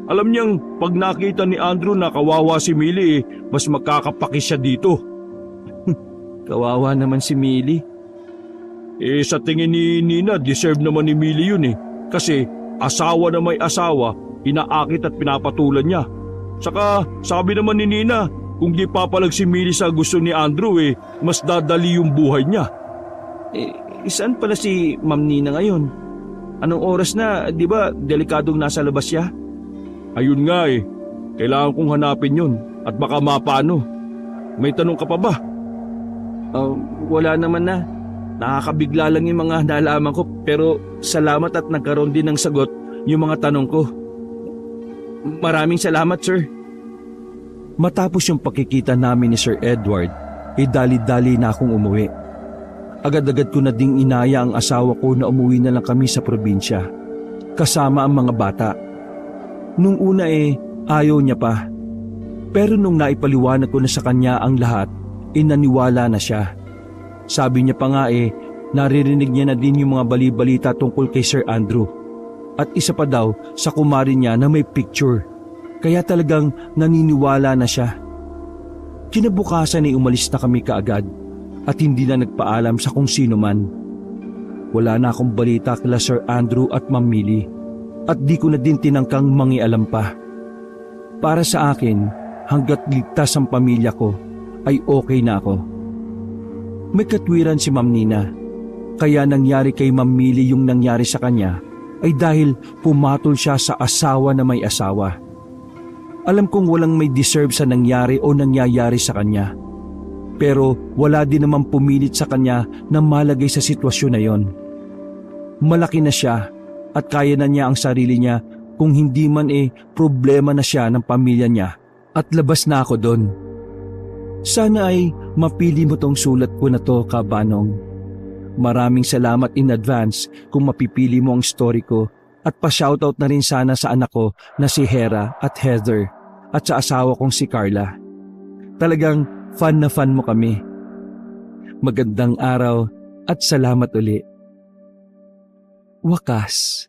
Alam niyang pag nakita ni Andrew na kawawa si Millie, mas makakapaki siya dito. Kawawa naman si Millie. Sa tingin ni Nina, deserve naman ni Millie yun Kasi asawa na may asawa, inaakit at pinapatulan niya. Saka sabi naman ni Nina, kung di papalag si Millie sa gusto ni Andrew mas dadali yung buhay niya. Saan pala si Ma'am Nina ngayon? Anong oras na, di ba delikadong nasa labas siya? Ayun nga kailangan kong hanapin yun at baka mapano. May tanong ka pa ba? Wala naman na. Nakakabigla lang yung mga nalaman ko pero salamat at nagkaroon din ng sagot yung mga tanong ko. Maraming salamat, sir. Matapos yung pakikita namin ni Sir Edward, dali-dali na akong umuwi. Agad-agad ko na ding inaya ang asawa ko na umuwi na lang kami sa probinsya, kasama ang mga bata. Nung una ayaw niya pa. Pero nung naipaliwanag ko na sa kanya ang lahat, naniwala na siya. Sabi niya pa nga naririnig niya na din yung mga bali-balita tungkol kay Sir Andrew. At isa pa daw sa kumari niya na may picture. Kaya talagang naniniwala na siya. Kinabukasan umalis na kami kaagad at hindi na nagpaalam sa kung sino man. Wala na akong balita kila Sir Andrew at Ma'am Millie at di ko na din tinangkang mangialam pa. Para sa akin, hanggat ligtas ang pamilya ko, ay okay na ako. May katwiran si Ma'am Nina, kaya nangyari kay Ma'am Millie yung nangyari sa kanya ay dahil pumatol siya sa asawa na may asawa. Alam kong walang may deserve sa nangyari o nangyayari sa kanya. Pero wala din naman pumilit sa kanya na malagay sa sitwasyon na yon. Malaki na siya at kaya na niya ang sarili niya kung hindi man problema na siya ng pamilya niya at labas na ako doon. Sana ay mapili mo tong sulat ko na to, Kabanong. Maraming salamat in advance kung mapipili mo ang story ko at pa-shoutout na rin sana sa anak ko na si Hera at Heather at sa asawa kong si Carla. Talagang fan na fan mo kami. Magandang araw at salamat uli. Wakas.